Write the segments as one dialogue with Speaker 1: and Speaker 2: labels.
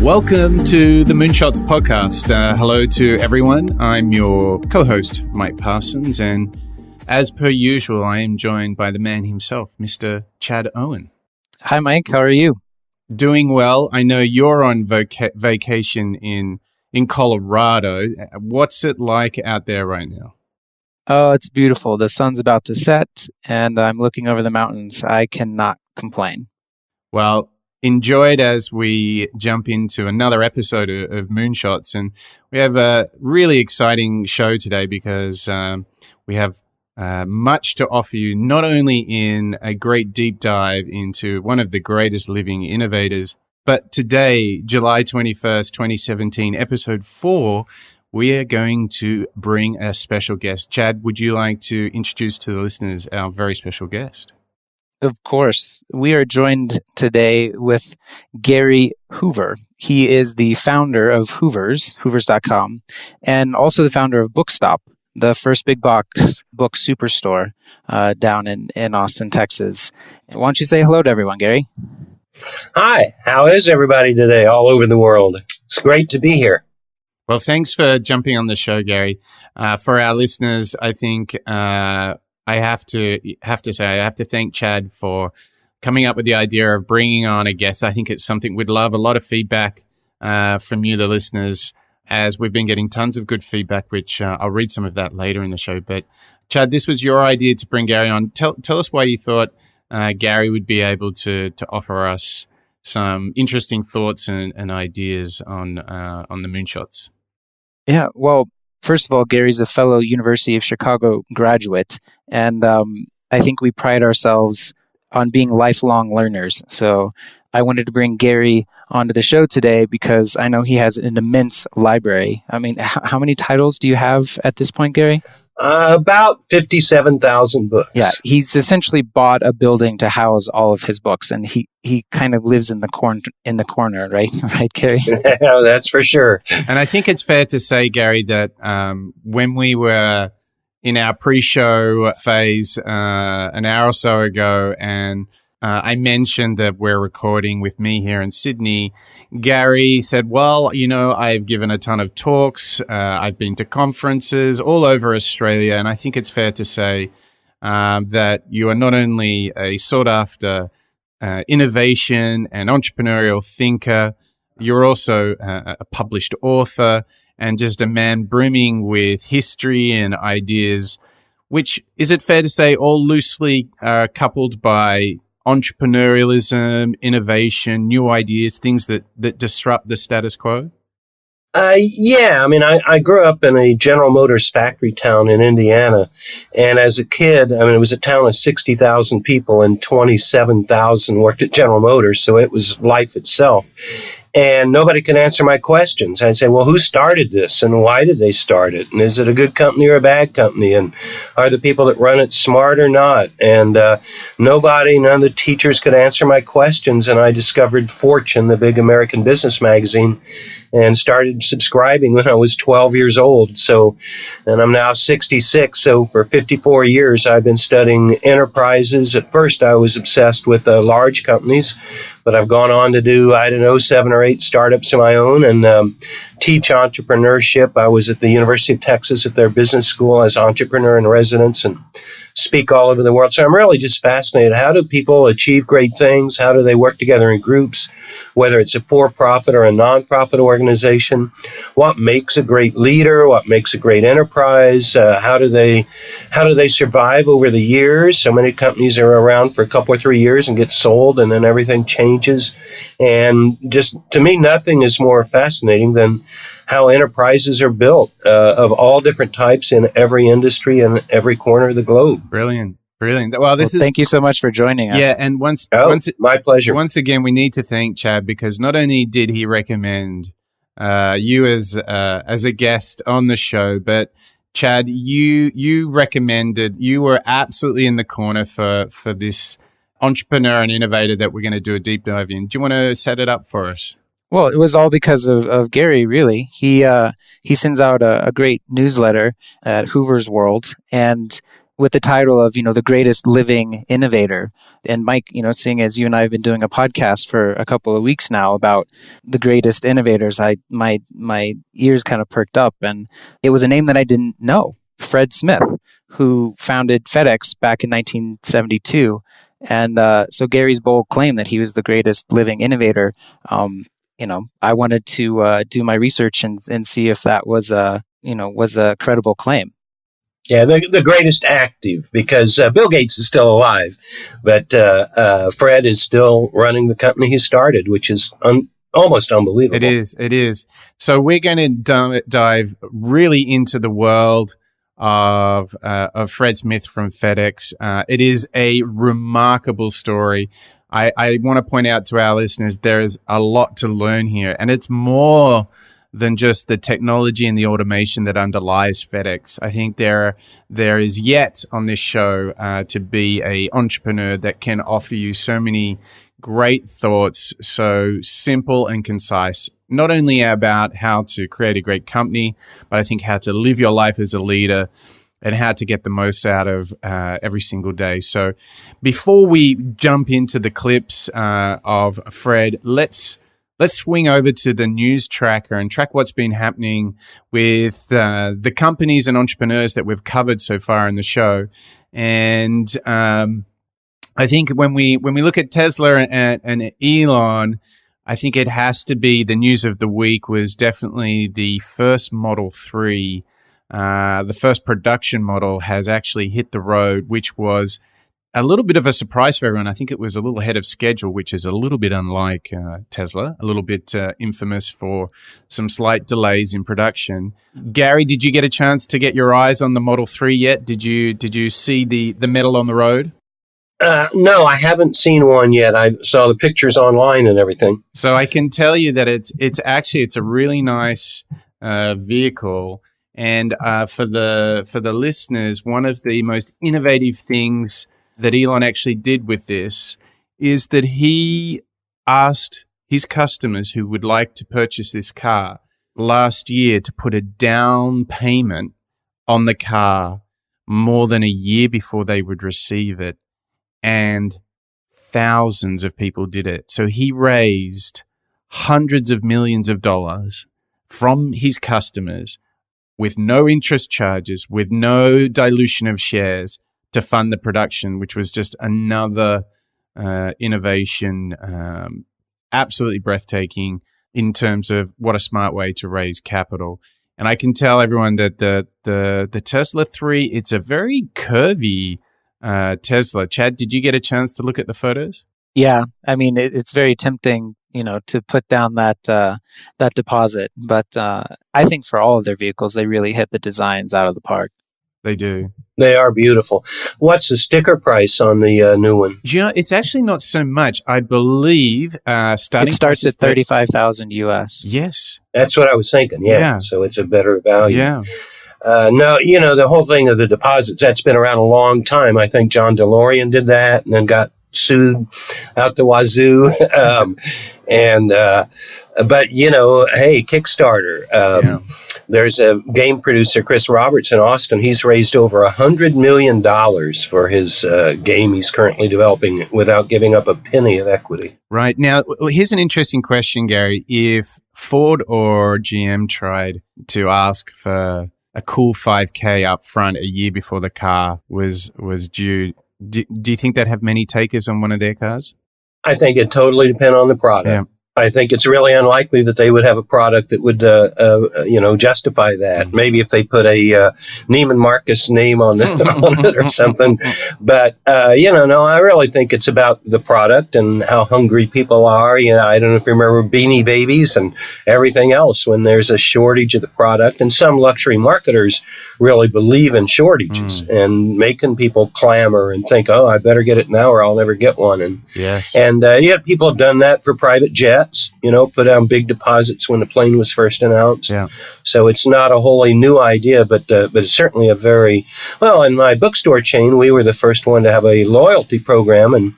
Speaker 1: Welcome to the Moonshots podcast. Hello to everyone. I'm your co-host, Mike Parsons, and as per usual, I am joined by the man himself, Mr. Chad Owen.
Speaker 2: Hi, Mike. How are you?
Speaker 1: Doing well. I know you're on vacation in Colorado. What's it like out there right now?
Speaker 2: Oh, it's beautiful. The sun's about to set, and I'm looking over the mountains. I cannot complain.
Speaker 1: Well, enjoy it as we jump into another episode of Moonshots. And we have a really exciting show today because we have much to offer you, not only in a great deep dive into one of the greatest living innovators, but today, July 21st, 2017, episode 4, we are going to bring a special guest. Chad, would you like to introduce to the listeners our very special guest?
Speaker 2: Of course. We are joined today with Gary Hoover. He is the founder of Hoovers, Hoovers.com, and also the founder of Bookstop, the first big box book superstore down in Austin, Texas. Why don't you say hello to everyone, Gary?
Speaker 3: Hi, how is everybody today all over the world? It's great to be here.
Speaker 1: Well, thanks for jumping on the show, Gary. For our listeners, I think I have to thank Chad for coming up with the idea of bringing on a guest. I think it's something we'd love. A lot of feedback from you, the listeners, as we've been getting tons of good feedback, which I'll read some of that later in the show. But Chad, this was your idea to bring Gary on. Tell us why you thought Gary would be able to offer us some interesting thoughts and ideas on the Moonshots.
Speaker 2: Yeah, well, first of all, Gary's a fellow University of Chicago graduate, and I think we pride ourselves on being lifelong learners. So I wanted to bring Gary onto the show today because I know he has an immense library. I mean, how many titles do you have at this point, Gary?
Speaker 3: About 57,000 books.
Speaker 2: Yeah, he's essentially bought a building to house all of his books, and he kind of lives in the corner, right? Right, Gary?
Speaker 3: Yeah, that's for sure.
Speaker 1: And I think it's fair to say, Gary, that when we were in our pre-show phase an hour or so ago, and I mentioned that we're recording with me here in Sydney, Gary said, well, you know, I've given a ton of talks. I've been to conferences all over Australia. And I think it's fair to say that you are not only a sought-after innovation and entrepreneurial thinker, you're also a published author and just a man brimming with history and ideas, which, is it fair to say, all loosely coupled by entrepreneurialism, innovation, new ideas, things that disrupt the status quo?
Speaker 3: Yeah, I mean, I grew up in a General Motors factory town in Indiana, and as a kid, I mean, it was a town of 60,000 people, and 27,000 worked at General Motors, so it was life itself. And nobody could answer my questions. I'd say, well, who started this and why did they start it? And is it a good company or a bad company? And are the people that run it smart or not? And none of the teachers could answer my questions. And I discovered Fortune, the big American business magazine, and started subscribing when I was 12 years old. And I'm now 66. So for 54 years, I've been studying enterprises. At first, I was obsessed with large companies, but I've gone on to do, 7 or 8 startups of my own and teach entrepreneurship. I was at the University of Texas at their business school as entrepreneur in residence and speak all over the world. So I'm really just fascinated. How do people achieve great things? How do they work together in groups, whether it's a for-profit or a non-profit organization? What makes a great leader? What makes a great enterprise? How do they survive over the years? So many companies are around for a couple or 3 years and get sold, and then everything changes. And just, to me, nothing is more fascinating than how enterprises are built of all different types in every industry and every corner of the globe.
Speaker 1: Brilliant. Well,
Speaker 2: thank you so much for joining us.
Speaker 1: Yeah, and
Speaker 3: my pleasure.
Speaker 1: Once again, we need to thank Chad because not only did he recommend you as a guest on the show, but Chad, you recommended, you were absolutely in the corner for this entrepreneur and innovator that we're going to do a deep dive in. Do you want to set it up for us?
Speaker 2: Well, it was all because of Gary, really. He sends out a great newsletter at Hoover's World, and with the title of, the greatest living innovator. And Mike, seeing as you and I have been doing a podcast for a couple of weeks now about the greatest innovators, my ears kind of perked up, and it was a name that I didn't know, Fred Smith, who founded FedEx back in 1972. And so Gary's bold claim that he was the greatest living innovator, I wanted to do my research and see if that was a credible claim.
Speaker 3: Yeah, the greatest active, because Bill Gates is still alive, but Fred is still running the company he started, which is almost unbelievable.
Speaker 1: It is. So we're going to dive really into the world of Fred Smith from FedEx. It is a remarkable story. I want to point out to our listeners, there is a lot to learn here, and it's more than just the technology and the automation that underlies FedEx. I think there is yet on this show to be an entrepreneur that can offer you so many great thoughts, so simple and concise, not only about how to create a great company, but I think how to live your life as a leader and how to get the most out of every single day. So before we jump into the clips of Fred, let's swing over to the news tracker and track what's been happening with the companies and entrepreneurs that we've covered so far in the show. And I think when we look at Tesla and Elon, I think it has to be the news of the week was definitely the first Model 3. The first production model has actually hit the road, which was a little bit of a surprise for everyone. I think it was a little ahead of schedule, which is a little bit unlike Tesla, a little bit infamous for some slight delays in production. Gary, did you get a chance to get your eyes on the Model 3 yet? Did you see the metal on the road?
Speaker 3: No, I haven't seen one yet. I saw the pictures online and everything.
Speaker 1: So I can tell you that it's a really nice vehicle. And for the listeners, one of the most innovative things that Elon actually did with this is that he asked his customers who would like to purchase this car last year to put a down payment on the car more than a year before they would receive it. And thousands of people did it. So he raised hundreds of millions of dollars from his customers with no interest charges, with no dilution of shares, to fund the production, which was just another innovation, absolutely breathtaking in terms of what a smart way to raise capital. And I can tell everyone that the Tesla 3, it's a very curvy Tesla. Chad, did you get a chance to look at the photos?
Speaker 2: Yeah, I mean, it's very tempting, to put down that deposit. But I think for all of their vehicles, they really hit the designs out of the park.
Speaker 1: They do.
Speaker 3: They are beautiful. What's the sticker price on the new one?
Speaker 1: It's actually not so much. I believe
Speaker 2: it starts at $35,000 US.
Speaker 1: Yes,
Speaker 3: that's what I was thinking. Yeah. So it's a better value.
Speaker 1: Yeah.
Speaker 3: No, the whole thing of the deposits, that's been around a long time. I think John DeLorean did that and then got sued out the wazoo. But hey, Kickstarter. There's a game producer, Chris Roberts in Austin. He's raised over $100 million for his game he's currently developing without giving up a penny of equity.
Speaker 1: Right. Now, here's an interesting question, Gary. If Ford or GM tried to ask for a cool $5,000 up front a year before the car was due, do you think they'd have many takers on one of their cars?
Speaker 3: I think it totally depends on the product. Yeah. I think it's really unlikely that they would have a product that would, justify that. Maybe if they put a Neiman Marcus name on it or something. But, no, I really think it's about the product and how hungry people are. I don't know if you remember Beanie Babies and everything else when there's a shortage of the product. And some luxury marketers really believe in shortages and making people clamor and think, oh, I better get it now or I'll never get one. And
Speaker 1: yes.
Speaker 3: And people have done that for private jets, put down big deposits when the plane was first announced.
Speaker 1: Yeah.
Speaker 3: So it's not a wholly new idea, but it's certainly a very, well, in my bookstore chain, we were the first one to have a loyalty program, and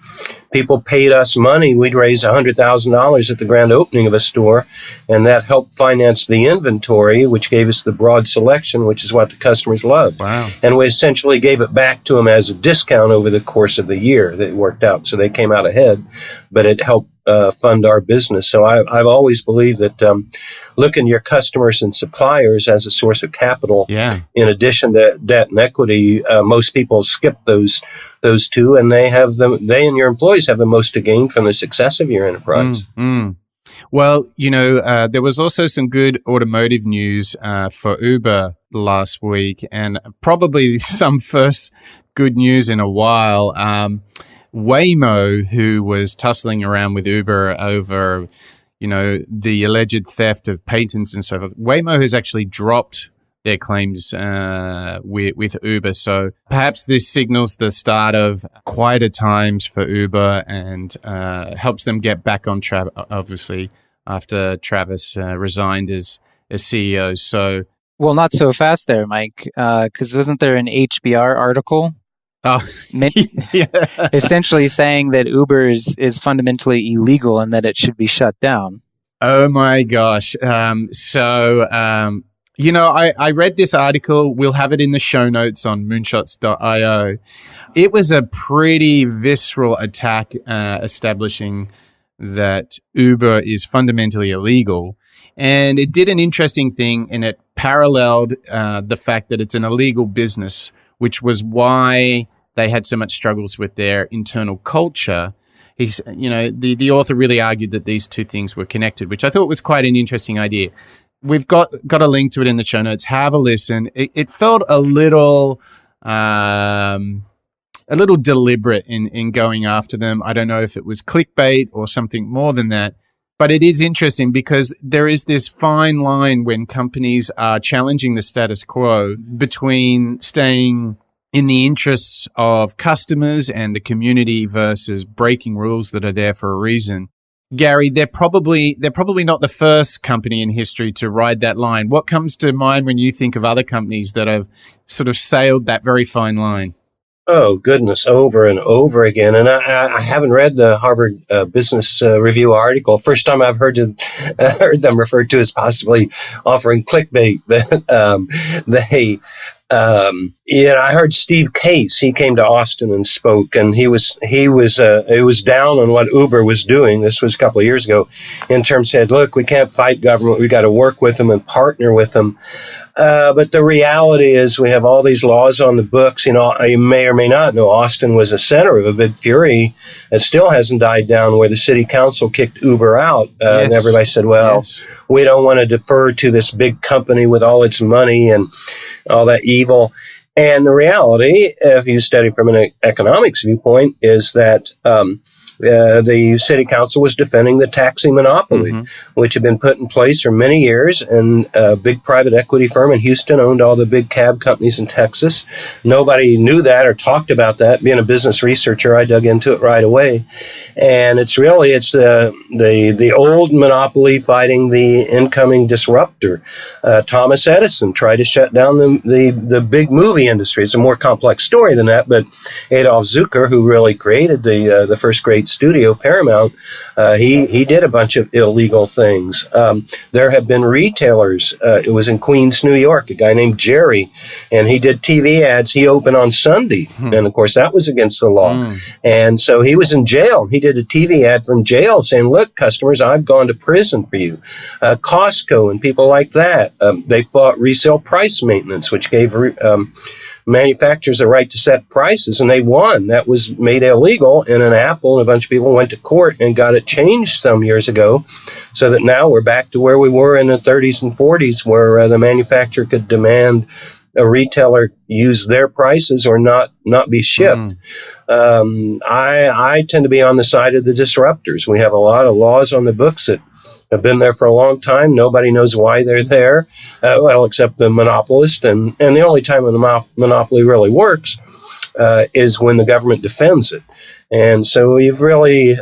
Speaker 3: people paid us money. We'd raise $100,000 at the grand opening of a store, and that helped finance the inventory, which gave us the broad selection, which is what the customers loved.
Speaker 1: Wow.
Speaker 3: And we essentially gave it back to them as a discount over the course of the year. That worked out, so they came out ahead, but it helped fund our business. So I've always believed that looking at your customers and suppliers as a source of capital, in addition to debt and equity, most people skip those two, and they and your employees have the most to gain from the success of your enterprise.
Speaker 1: Well, there was also some good automotive news for Uber last week, and probably some first good news in a while. Waymo, who was tussling around with Uber over, the alleged theft of patents and so forth, Waymo has actually dropped their claims with Uber. So perhaps this signals the start of quieter times for Uber and helps them get back on track, obviously, after Travis resigned as CEO. So,
Speaker 2: well, not so fast there, Mike, because wasn't there an HBR article? Essentially saying that Uber is fundamentally illegal and that it should be shut down.
Speaker 1: Oh my gosh. I read this article. We'll have it in the show notes on moonshots.io. It was a pretty visceral attack establishing that Uber is fundamentally illegal. And it did an interesting thing, and it paralleled the fact that it's an illegal business, which was why they had so much struggles with their internal culture. The author really argued that these two things were connected, which I thought was quite an interesting idea. We've got a link to it in the show notes. Have a listen. It felt a little deliberate in going after them. I don't know if it was clickbait or something more than that. But it is interesting because there is this fine line when companies are challenging the status quo between staying in the interests of customers and the community versus breaking rules that are there for a reason. Gary, they're probably not the first company in history to ride that line. What comes to mind when you think of other companies that have sort of sailed that very fine line?
Speaker 3: Oh, goodness, over and over again. And I haven't read the Harvard Business Review article. First time I've heard them referred to as possibly offering clickbait. I heard Steve Case. He came to Austin and spoke, and he was down on what Uber was doing. This was a couple of years ago. In terms, said, look, we can't fight government. We got to work with them and partner with them. But the reality is we have all these laws on the books. You may or may not know Austin was a center of a big fury that still hasn't died down, where the city council kicked Uber out. And everybody said, we don't want to defer to this big company with all its money and all that evil. And the reality, if you study from an economics viewpoint, is that the city council was defending the taxi monopoly, which had been put in place for many years. And a big private equity firm in Houston owned all the big cab companies in Texas. Nobody knew that or talked about that. Being a business researcher, I dug into it right away. And it's the old monopoly fighting the incoming disruptor. Thomas Edison tried to shut down the big movie industry. It's a more complex story than that, but Adolf Zucker, who really created the first great studio, Paramount, he did a bunch of illegal things. There have been retailers. It was in Queens, New York, a guy named Jerry, and he did TV ads. He opened on Sunday, and of course that was against the law. And so he was in jail. He did a TV ad from jail saying, look, customers, I've gone to prison for you. Costco and people like that, they fought resale price maintenance, which gave manufacturers a right to set prices, and they won. That was made illegal, and an Apple and a bunch of people went to court and got it changed some years ago, so that now we're back to where we were in the 30s and 40s, where the manufacturer could demand a retailer use their prices or not be shipped. I tend to be on the side of the disruptors. We have a lot of laws on the books that have been there for a long time. Nobody knows why they're there, except the monopolist. And the only time a monopoly really works is when the government defends it. And so you've really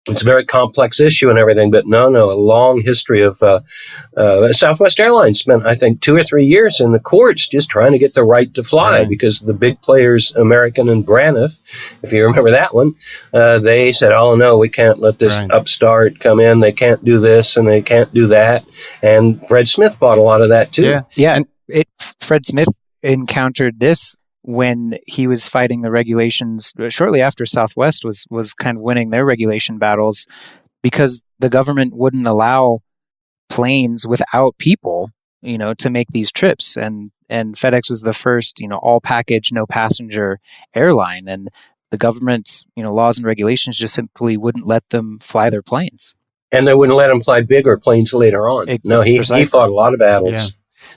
Speaker 3: It's a very complex issue and everything, but no, a long history of Southwest Airlines spent, I think, 2 or 3 years in the courts just trying to get the right to fly because the big players, American and Braniff, if you remember that one, they said, oh, no, we can't let this upstart come in. They can't do this and they can't do that. And Fred Smith fought a lot of that, too.
Speaker 2: Yeah. And Fred Smith encountered this when he was fighting the regulations shortly after Southwest was kind of winning their regulation battles, because the government wouldn't allow planes without people, to make these trips. And FedEx was the first, all package, no passenger airline. And the government's, laws and regulations just simply wouldn't let them fly their planes.
Speaker 3: And they wouldn't let them fly bigger planes later on. He fought a lot of battles.
Speaker 1: Yeah.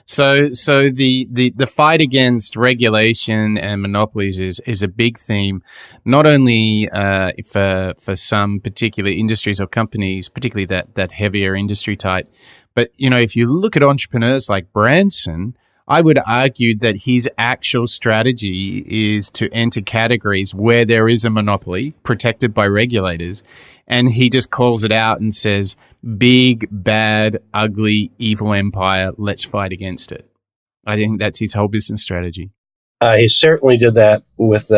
Speaker 1: So the fight against regulation and monopolies is a big theme, not only for some particular industries or companies, particularly that heavier industry type, but if you look at entrepreneurs like Branson, I would argue that his actual strategy is to enter categories where there is a monopoly protected by regulators, and he just calls it out and says, big, bad, ugly, evil empire, let's fight against it. I think that's his whole business strategy.
Speaker 3: He certainly did that with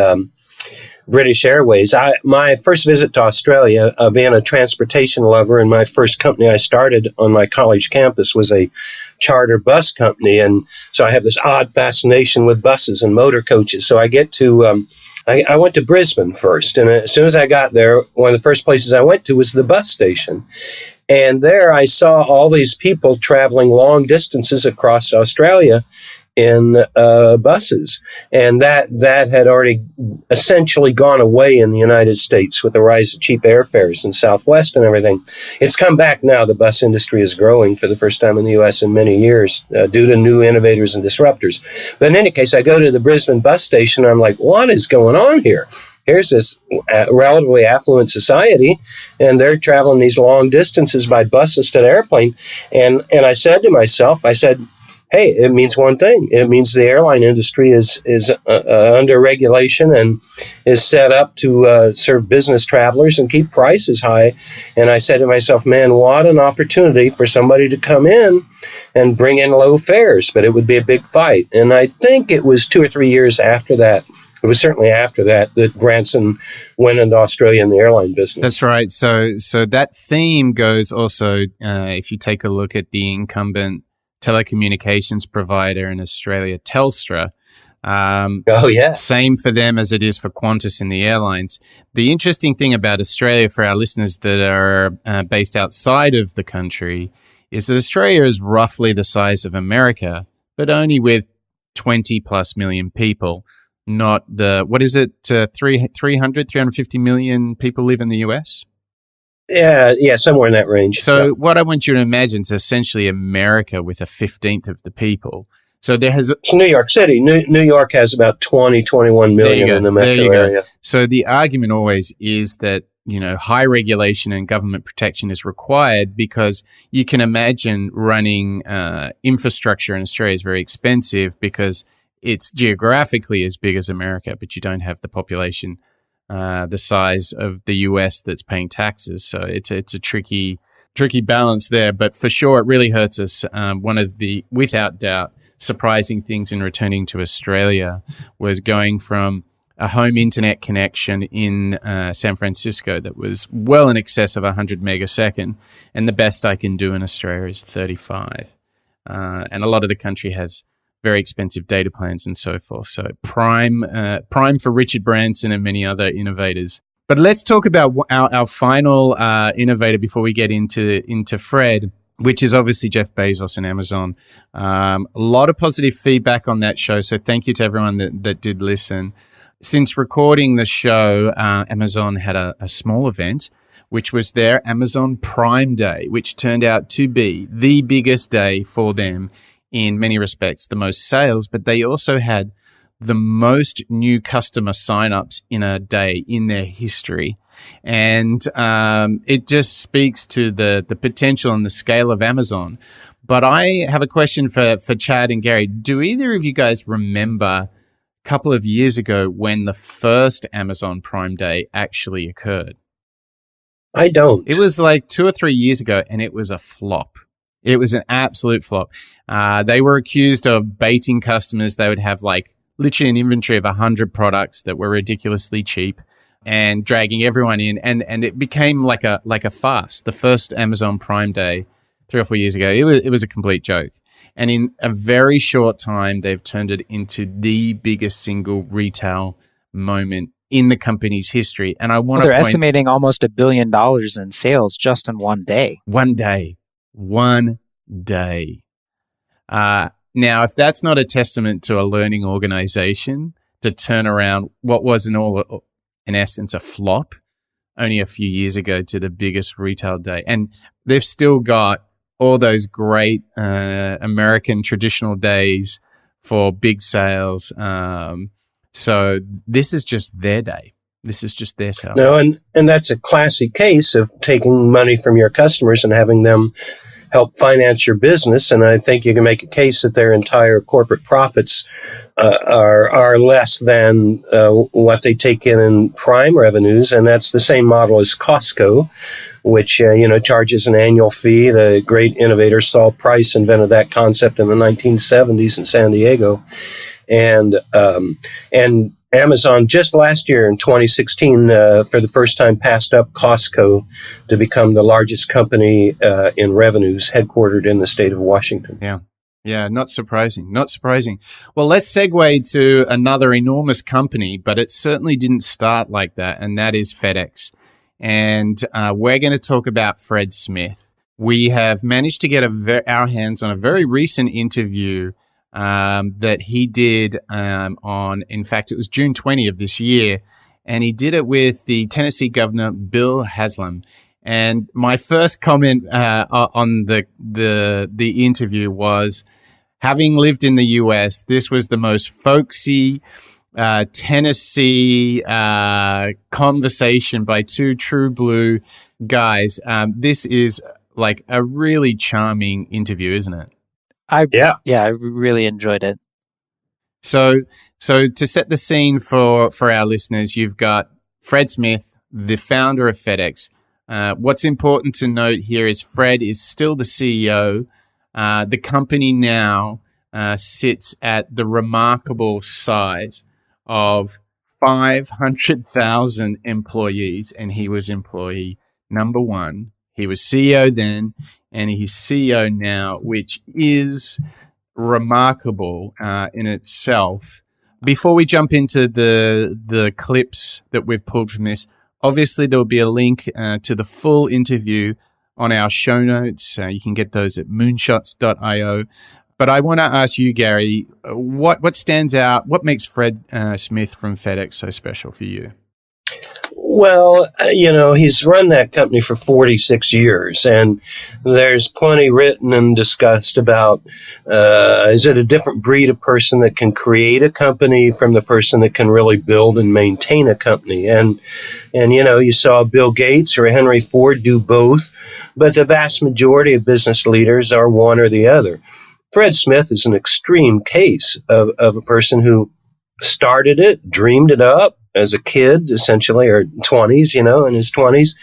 Speaker 3: British Airways. My first visit to Australia, being a transportation lover, and my first company I started on my college campus was a charter bus company. And so I have this odd fascination with buses and motor coaches. So I get to... I went to Brisbane first, and as soon as I got there, one of the first places I went to was the bus station. And there I saw all these people traveling long distances across Australia in buses. And that had already essentially gone away in the United States with the rise of cheap airfares in Southwest and everything. It's come back now. The bus industry is growing for the first time in the U.S. in many years due to new innovators and disruptors. But in any case, I go to the Brisbane bus station, and I'm like, what is going on here? Here's this relatively affluent society, and they're traveling these long distances by bus instead of airplane. And I said to myself, hey, it means one thing. It means the airline industry is under regulation and is set up to serve business travelers and keep prices high. And I said to myself, man, what an opportunity for somebody to come in and bring in low fares. But it would be a big fight. And I think it was 2 or 3 years after that. It was certainly after that Branson went into Australia in the airline business.
Speaker 1: That's right. So that theme goes also, if you take a look at the incumbent telecommunications provider in Australia, Telstra. Same for them as it is for Qantas in the airlines. The interesting thing about Australia, for our listeners that are based outside of the country, is that Australia is roughly the size of America, but only with 20 plus million people. Not the, 350 million people live in the US?
Speaker 3: Yeah, somewhere in that range.
Speaker 1: So what I want you to imagine is essentially America with a 15th of the people. So there has...
Speaker 3: It's New York City. New York has about 21 million in the metro area.
Speaker 1: So the argument always is that, high regulation and government protection is required because you can imagine running infrastructure in Australia is very expensive because it's geographically as big as America, but you don't have the population the size of the US that's paying taxes. So it's a tricky balance there. But for sure, it really hurts us. One of the, without doubt, surprising things in returning to Australia was going from a home internet connection in San Francisco that was well in excess of 100 megasecond. And the best I can do in Australia is 35. And a lot of the country has very expensive data plans and so forth. So prime for Richard Branson and many other innovators. But let's talk about our final innovator before we get into Fred, which is obviously Jeff Bezos and Amazon. A lot of positive feedback on that show. So thank you to everyone that did listen. Since recording the show, Amazon had a small event, which was their Amazon Prime Day, which turned out to be the biggest day for them in many respects, the most sales, but they also had the most new customer signups in a day in their history. And it just speaks to the potential and the scale of Amazon. But I have a question for Chad and Gary. Do either of you guys remember a couple of years ago when the first Amazon Prime Day actually occurred?
Speaker 3: I don't.
Speaker 1: It was like 2 or 3 years ago, and it was a flop. It was an absolute flop. They were accused of baiting customers. They would have like literally an inventory of 100 products that were ridiculously cheap and dragging everyone in. And it became like a farce. The first Amazon Prime Day 3 or 4 years ago, it was a complete joke. And in a very short time, they've turned it into the biggest single retail moment in the company's history. And I want to
Speaker 2: They're estimating almost $1 billion in sales just in one day.
Speaker 1: One day. Now, if that's not a testament to a learning organization to turn around what was in essence a flop only a few years ago to the biggest retail day, and they've still got all those great American traditional days for big sales. So this is just their day. This is just their sale.
Speaker 3: No, and that's a classic case of taking money from your customers and having them help finance your business. And I think you can make a case that their entire corporate profits are less than what they take in prime revenues. And that's the same model as Costco, which charges an annual fee. The great innovator Saul Price invented that concept in the 1970s in San Diego, and Amazon just last year in 2016, for the first time, passed up Costco to become the largest company in revenues, headquartered in the state of Washington.
Speaker 1: Yeah, not surprising. Well, let's segue to another enormous company, but it certainly didn't start like that, and that is FedEx. And we're going to talk about Fred Smith. We have managed to get our hands on a very recent interview that he did in fact, it was June 20 of this year, and he did it with the Tennessee Governor, Bill Haslam. And my first comment on the interview was, having lived in the U.S., this was the most folksy Tennessee conversation by two true blue guys. This is like a really charming interview, isn't it?
Speaker 2: I really enjoyed it.
Speaker 1: So to set the scene for our listeners, you've got Fred Smith, the founder of FedEx. What's important to note here is Fred is still the CEO. The company now sits at the remarkable size of 500,000 employees, and he was employee number one. He was CEO then, and he's CEO now, which is remarkable in itself. Before we jump into the clips that we've pulled from this, obviously there will be a link to the full interview on our show notes. You can get those at moonshots.io. But I want to ask you, Gary, what stands out? What makes Fred Smith from FedEx so special for you?
Speaker 3: Well, he's run that company for 46 years, and there's plenty written and discussed about, is it a different breed of person that can create a company from the person that can really build and maintain a company? And you saw Bill Gates or Henry Ford do both, but the vast majority of business leaders are one or the other. Fred Smith is an extreme case of a person who started it, dreamed it up as a kid, essentially, or 20s, in his 20s.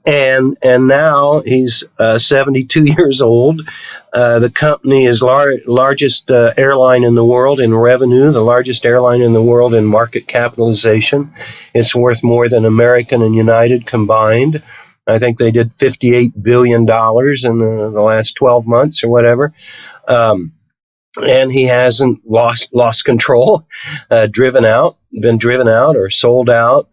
Speaker 3: And now he's 72 years old. The company is largest airline in the world in revenue, the largest airline in the world in market capitalization. It's worth more than American and United combined. I think they did $58 billion in the last 12 months or whatever. And he hasn't lost control, been driven out or sold out.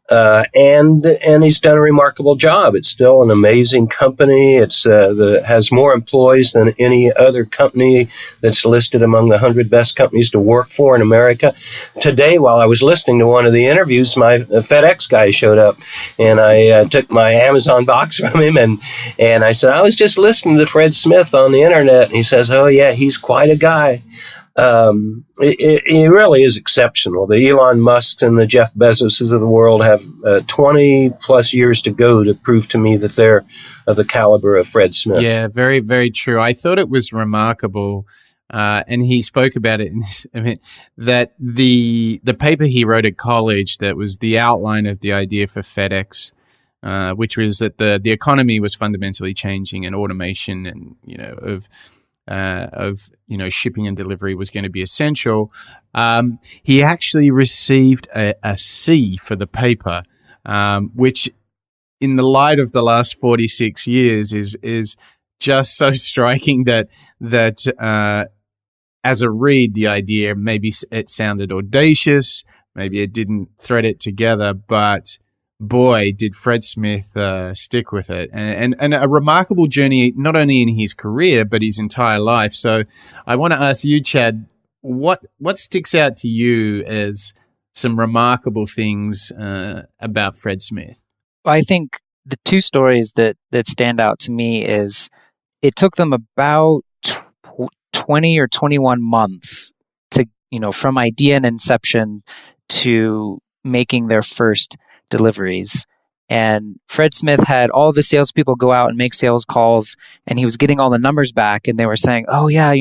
Speaker 3: And he's done a remarkable job. It's still an amazing company. It's has more employees than any other company that's listed among the 100 best companies to work for in America. Today, while I was listening to one of the interviews, my FedEx guy showed up, and I took my Amazon box from him, and I said, I was just listening to Fred Smith on the internet. And he says, oh, yeah, he's quite a guy. It really is exceptional. The Elon Musk and the Jeff Bezoses of the world have 20 plus years to go to prove to me that they're of the caliber of Fred Smith.
Speaker 1: Yeah, very, very true. I thought it was remarkable, and he spoke about it in this, that the paper he wrote at college that was the outline of the idea for FedEx which was that the economy was fundamentally changing, and automation and shipping and delivery was going to be essential. He actually received a C for the paper, which, in the light of the last 46 years, is just so striking that as a read, the idea, maybe it sounded audacious, maybe it didn't thread it together, but boy, did Fred Smith stick with it. And a remarkable journey, not only in his career, but his entire life. So I want to ask you, Chad, what sticks out to you as some remarkable things about Fred Smith?
Speaker 2: I think the two stories that stand out to me is it took them about 20 or 21 months to, from idea and inception to making their first deliveries. And Fred Smith had all the salespeople go out and make sales calls, and he was getting all the numbers back, and they were saying, "Oh yeah,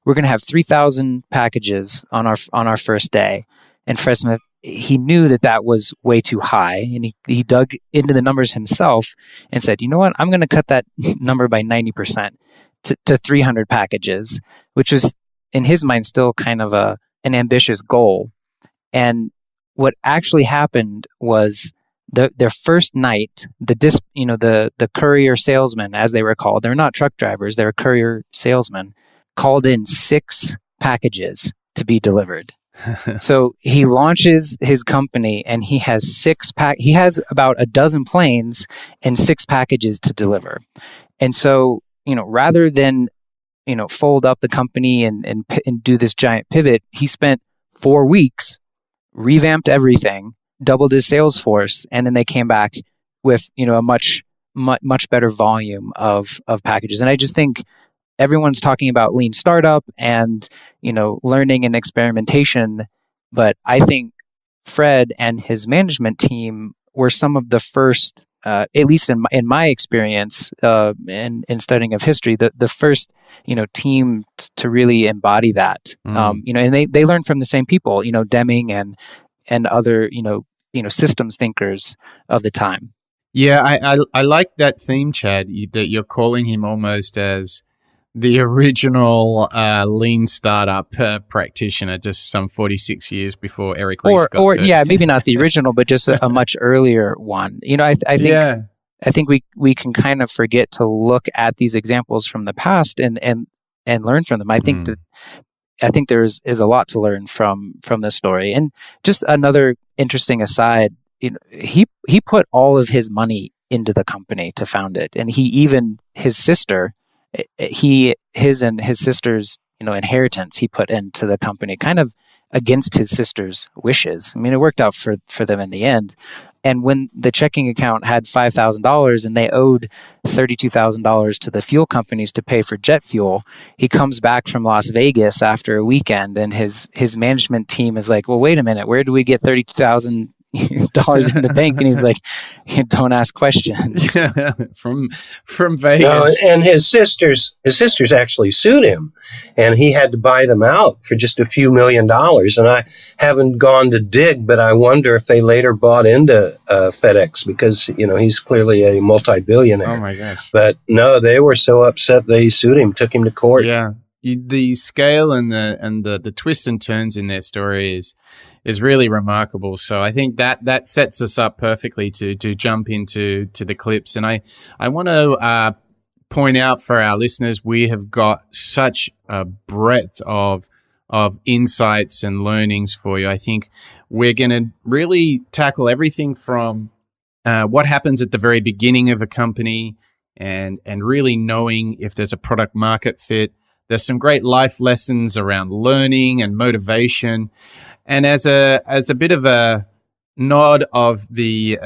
Speaker 2: we're going to have 3,000 packages on our first day." And Fred Smith, he knew that was way too high, and he dug into the numbers himself and said, "You know what? I'm going to cut that number by 90% to 300 packages," which was in his mind still kind of an ambitious goal. And what actually happened was their first night, the courier salesmen, as they were called, they're not truck drivers, they're courier salesmen, called in 6 packages to be delivered. So he launches his company and he has he has about a dozen planes and 6 packages to deliver. And so, rather than, fold up the company and do this giant pivot, he spent 4 weeks, revamped everything, doubled his sales force, and then they came back with, a much better volume of packages. And I just think everyone's talking about lean startup and, learning and experimentation, but I think Fred and his management team were some of the first, at least in my experience, in studying of history, the first, team to really embody that. And they learned from the same people, Deming and other, systems thinkers of the time.
Speaker 1: Yeah, I like that theme, Chad, that you're calling him almost as the original lean startup practitioner, just some 46 years before Eric Ries got
Speaker 2: or
Speaker 1: to.
Speaker 2: Yeah, maybe not the original, but just a much earlier one. I think we can kind of forget to look at these examples from the past and learn from them. I think there is a lot to learn from this story. And just another interesting aside, he put all of his money into the company to found it, and his sister, his sister's inheritance he put into the company, kind of against his sister's wishes. I mean, it worked out for them in the end. And when the checking account had $5,000 and they owed $32,000 to the fuel companies to pay for jet fuel, he comes back from Las Vegas after a weekend, and his management team is like, "Well, wait a minute, where do we get $32,000 in the bank?" And he's like, "Don't ask questions."
Speaker 1: from Vegas.
Speaker 3: No, and his sisters actually sued him, and he had to buy them out for just a few $1 million. And I haven't gone to dig, but I wonder if they later bought into FedEx, because he's clearly a multi-billionaire.
Speaker 1: Oh my gosh!
Speaker 3: But no, they were so upset they sued him, took him to court.
Speaker 1: Yeah, the scale and the twists and turns in their story is really remarkable. So I think that sets us up perfectly to jump into the clips. And I want to point out for our listeners, we have got such a breadth of insights and learnings for you. I think we're going to really tackle everything from what happens at the very beginning of a company and really knowing if there's a product market fit. There's some great life lessons around learning and motivation. And as a bit of a nod of the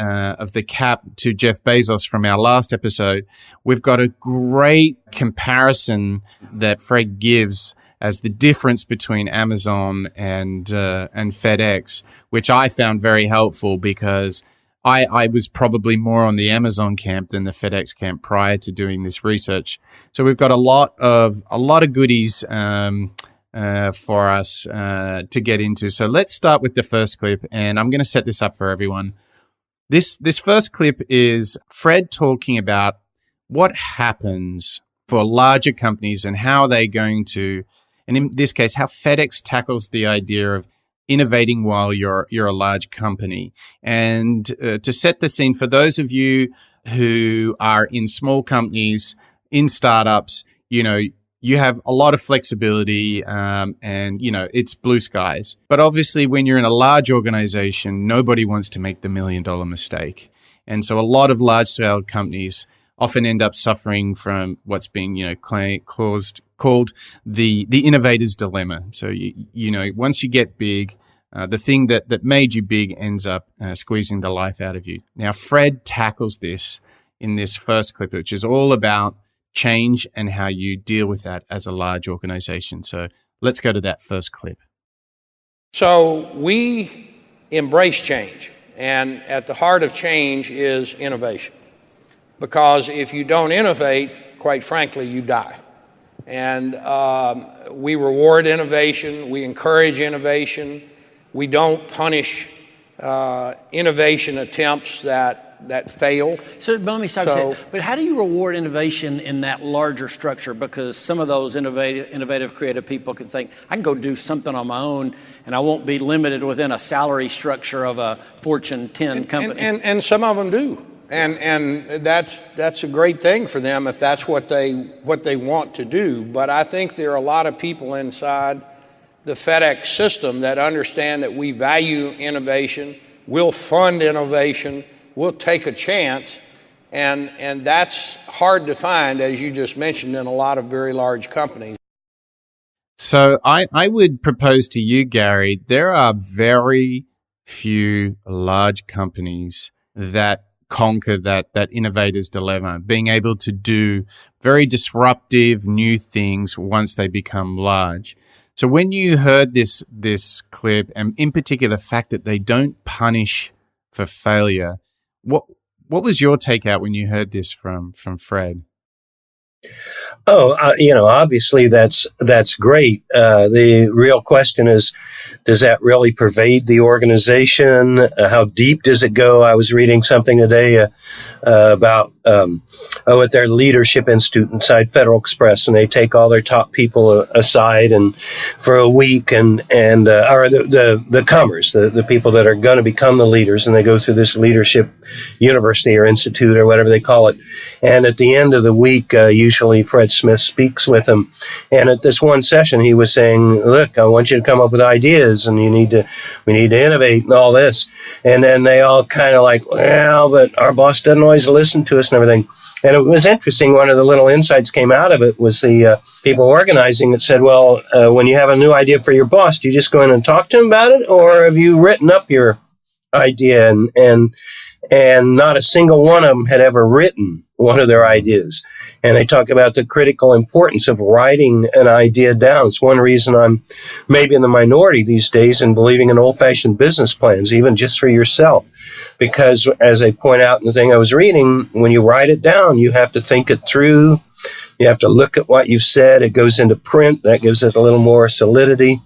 Speaker 1: cap to Jeff Bezos from our last episode, we've got a great comparison that Fred gives as the difference between Amazon and FedEx, which I found very helpful because I was probably more on the Amazon camp than the FedEx camp prior to doing this research. So we've got a lot of goodies for us to get into. So let's start with the first clip, and I'm going to set this up for everyone. This first clip is Fred talking about what happens for larger companies and how they're going to, and in this case, how FedEx tackles the idea of innovating while you're a large company. And to set the scene for those of you who are in small companies, in startups, you have a lot of flexibility, and it's blue skies. But obviously, when you're in a large organization, nobody wants to make the $1 million mistake, and so a lot of large-scale companies often end up suffering from what's being called the innovator's dilemma. So once you get big, the thing that made you big ends up squeezing the life out of you. Now, Fred tackles this in this first clip, which is all about change and how you deal with that as a large organization. So let's go to that first clip.
Speaker 4: So we embrace change, and at the heart of change is innovation. Because if you don't innovate, quite frankly, you die. And we reward innovation, we encourage innovation, we don't punish innovation attempts that fail.
Speaker 5: But let me stop you saying, but how do you reward innovation in that larger structure? Because some of those innovative, creative people can think, I can go do something on my own, and I won't be limited within a salary structure of a Fortune 10 company.
Speaker 4: And some of them do. And that's a great thing for them if that's what they want to do. But I think there are a lot of people inside the FedEx system that understand that we value innovation, we'll fund innovation, we'll take a chance, and that's hard to find, as you just mentioned, in a lot of very large companies.
Speaker 1: So I would propose to you, Gary, there are very few large companies that conquer that innovator's dilemma, being able to do very disruptive new things once they become large. So when you heard this clip, and in particular the fact that they don't punish for failure, what was your takeout when you heard this from Fred?
Speaker 3: Oh, obviously that's great. The real question is, does that really pervade the organization? How deep does it go? I was reading something today about at their leadership institute inside Federal Express, and they take all their top people aside and for a week, and or the comers, the people that are going to become the leaders, and they go through this leadership university or institute or whatever they call it. And at the end of the week, usually Fred Smith speaks with them. And at this one session, he was saying, look, I want you to come up with ideas, and we need to innovate and all this. And then they all kind of like, well, but our boss doesn't always listen to us and everything. And it was interesting. One of the little insights came out of it was the people organizing that said, well, when you have a new idea for your boss, do you just go in and talk to him about it? Or have you written up your idea? And not a single one of them had ever written one of their ideas. And they talk about the critical importance of writing an idea down. It's one reason I'm maybe in the minority these days in believing in old-fashioned business plans, even just for yourself. Because as I point out in the thing I was reading, when you write it down, you have to think it through. You have to look at what you've said. It goes into print. That gives it a little more solidity.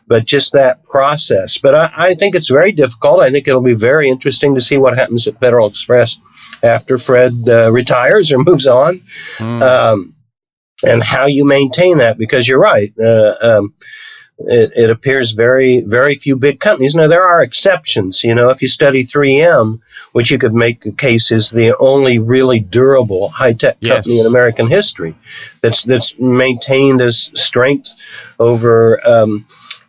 Speaker 3: But just that process. But I think it's very difficult. I think it'll be very interesting to see what happens at Federal Express after Fred retires or moves on, and how you maintain that. Because you're right. It appears very, very few big companies. Now, there are exceptions. If you study 3M, which you could make the case is the only really durable high-tech company in American history that's maintained its strength over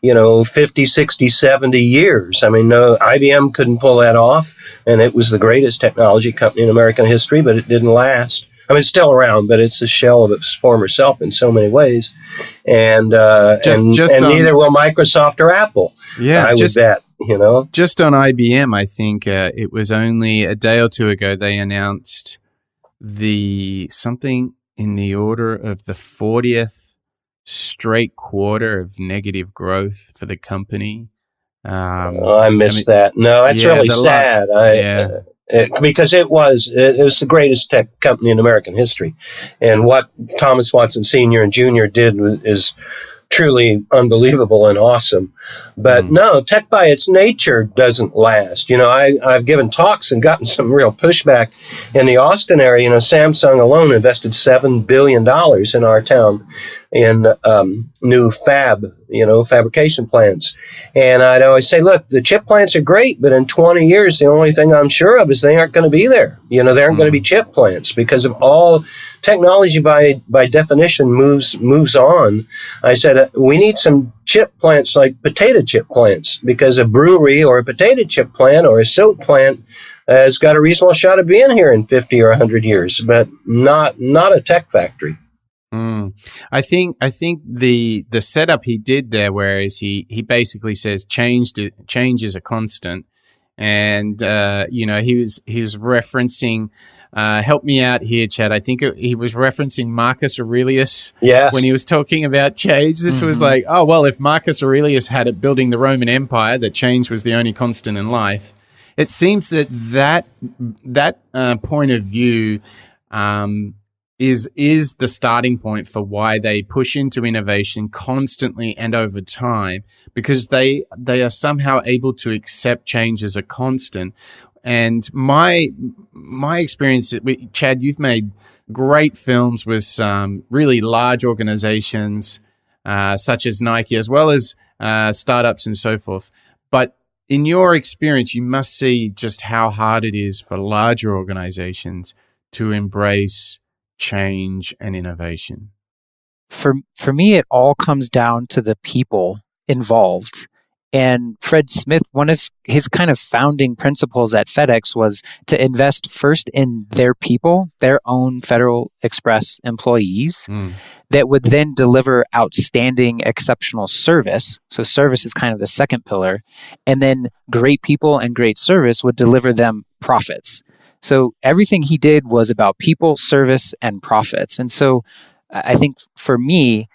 Speaker 3: 50, 60, 70 years. I mean, no, IBM couldn't pull that off, and it was the greatest technology company in American history, but it didn't last. I mean, it's still around, but it's a shell of its former self in so many ways. And neither will Microsoft or Apple. Yeah, I would bet.
Speaker 1: Just on IBM, I think it was only a day or two ago they announced something in the order of the 40th straight quarter of negative growth for the company.
Speaker 3: I missed that. No, that's really sad. Because it was the greatest tech company in American history. And what Thomas Watson Sr. and Jr. did is truly unbelievable and awesome. But no, tech by its nature doesn't last. I've given talks and gotten some real pushback in the Austin area. Samsung alone invested $7 billion in our town in new fabrication plants. And I'd always say, look, the chip plants are great, but in 20 years, the only thing I'm sure of is they aren't going to be there. They aren't going to be chip plants because of all technology by definition moves on. I said, we need some chip plants like potato chip plants because a brewery or a potato chip plant or a soap plant has got a reasonable shot of being here in 50 or 100 years, but not a tech factory.
Speaker 1: I think the setup he did there, whereas he basically says change is a constant, and he was referencing. Help me out here, Chad. I think he was referencing Marcus Aurelius when he was talking about change. This was like, oh well, if Marcus Aurelius had it building the Roman Empire, that change was the only constant in life. It seems that point of view. Is the starting point for why they push into innovation constantly and over time, because they are somehow able to accept change as a constant. And my experience, Chad, you've made great films with some really large organizations such as Nike, as well as startups and so forth. But in your experience, you must see just how hard it is for larger organizations to embrace change and innovation.
Speaker 2: For me, it all comes down to the people involved. And Fred Smith, one of his kind of founding principles at FedEx was to invest first in their people, their own Federal Express employees, that would then deliver outstanding, exceptional service. So service is kind of the second pillar. And then great people and great service would deliver them profits. So everything he did was about people, service, and profits. And so I think for me,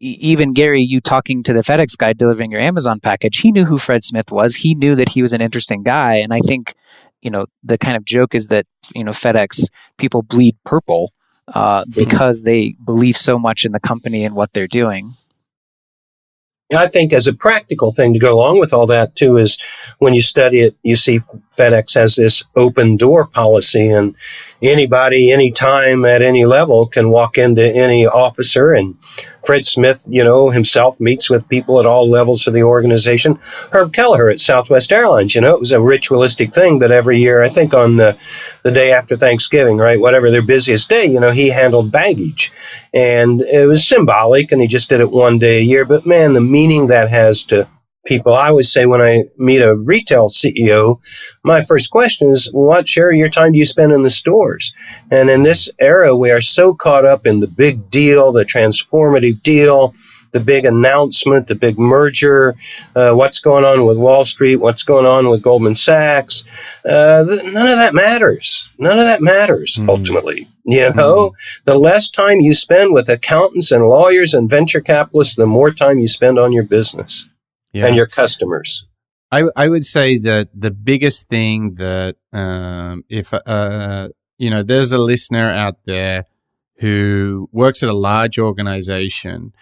Speaker 2: even Gary, you talking to the FedEx guy delivering your Amazon package, he knew who Fred Smith was. He knew that he was an interesting guy. And I think, the kind of joke is that, FedEx people bleed purple because they believe so much in the company and what they're doing.
Speaker 3: I think as a practical thing to go along with all that, too, is when you study it, you see FedEx has this open door policy, and anybody, anytime, at any level can walk into any officer. And Fred Smith, himself meets with people at all levels of the organization. Herb Kelleher at Southwest Airlines, it was a ritualistic thing that every year, I think on the day after Thanksgiving, right, whatever their busiest day, he handled baggage. And it was symbolic, and he just did it one day a year. But man, the meaning that has to people, I always say when I meet a retail CEO, my first question is, what share of your time do you spend in the stores? And in this era, we are so caught up in the big deal, the transformative deal, the big announcement, the big merger, what's going on with Wall Street, what's going on with Goldman Sachs. None of that matters. None of that matters, ultimately. The less time you spend with accountants and lawyers and venture capitalists, the more time you spend on your business and your customers.
Speaker 1: I would say that the biggest thing that if there's a listener out there who works at a large organization,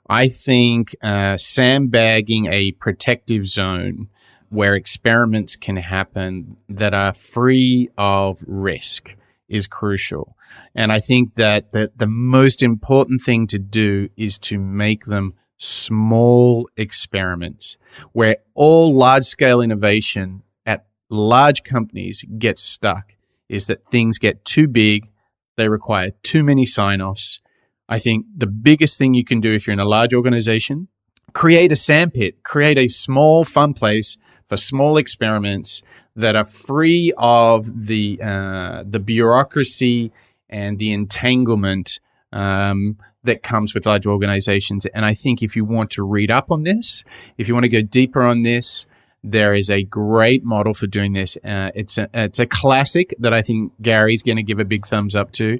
Speaker 1: I think sandbagging a protective zone where experiments can happen that are free of risk is crucial. And I think that the most important thing to do is to make them small experiments where all large-scale innovation at large companies gets stuck, is that things get too big, they require too many sign-offs. I think the biggest thing you can do if you're in a large organization, create a sandpit, create a small fun place for small experiments that are free of the bureaucracy and the entanglement that comes with large organizations. And I think if you want to read up on this, if you want to go deeper on this, there is a great model for doing this. It's a classic that I think Gary's going to give a big thumbs up to,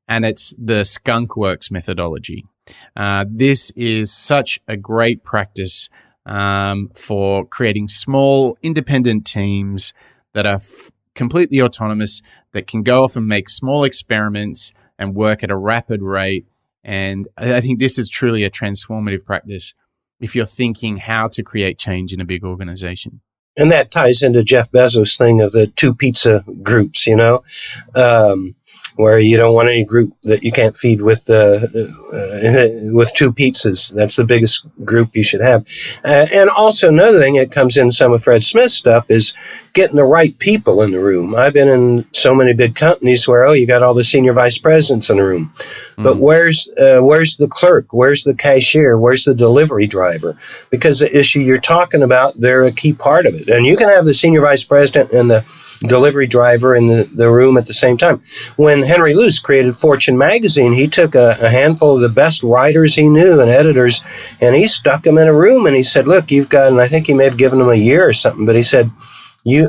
Speaker 1: and it's the Skunk Works methodology. This is such a great practice for creating small independent teams that are completely autonomous, that can go off and make small experiments and work at a rapid rate And I think this is truly a transformative practice if you're thinking how to create change in a big organization.
Speaker 3: And that ties into Jeff Bezos' thing of the 2 pizza groups, where you don't want any group that you can't feed with 2 pizzas. That's the biggest group you should have. And also another thing that comes in some of Fred Smith's stuff is getting the right people in the room. I've been in so many big companies where, you got all the senior vice presidents in the room. But where's the clerk? Where's the cashier? Where's the delivery driver? Because the issue you're talking about, they're a key part of it. And you can have the senior vice president and the delivery driver in the room at the same time. When Henry Luce created Fortune magazine, he took a handful of the best writers he knew and editors, and he stuck them in a room, and he said, look, you've got, and I think he may have given them a year or something, but he said,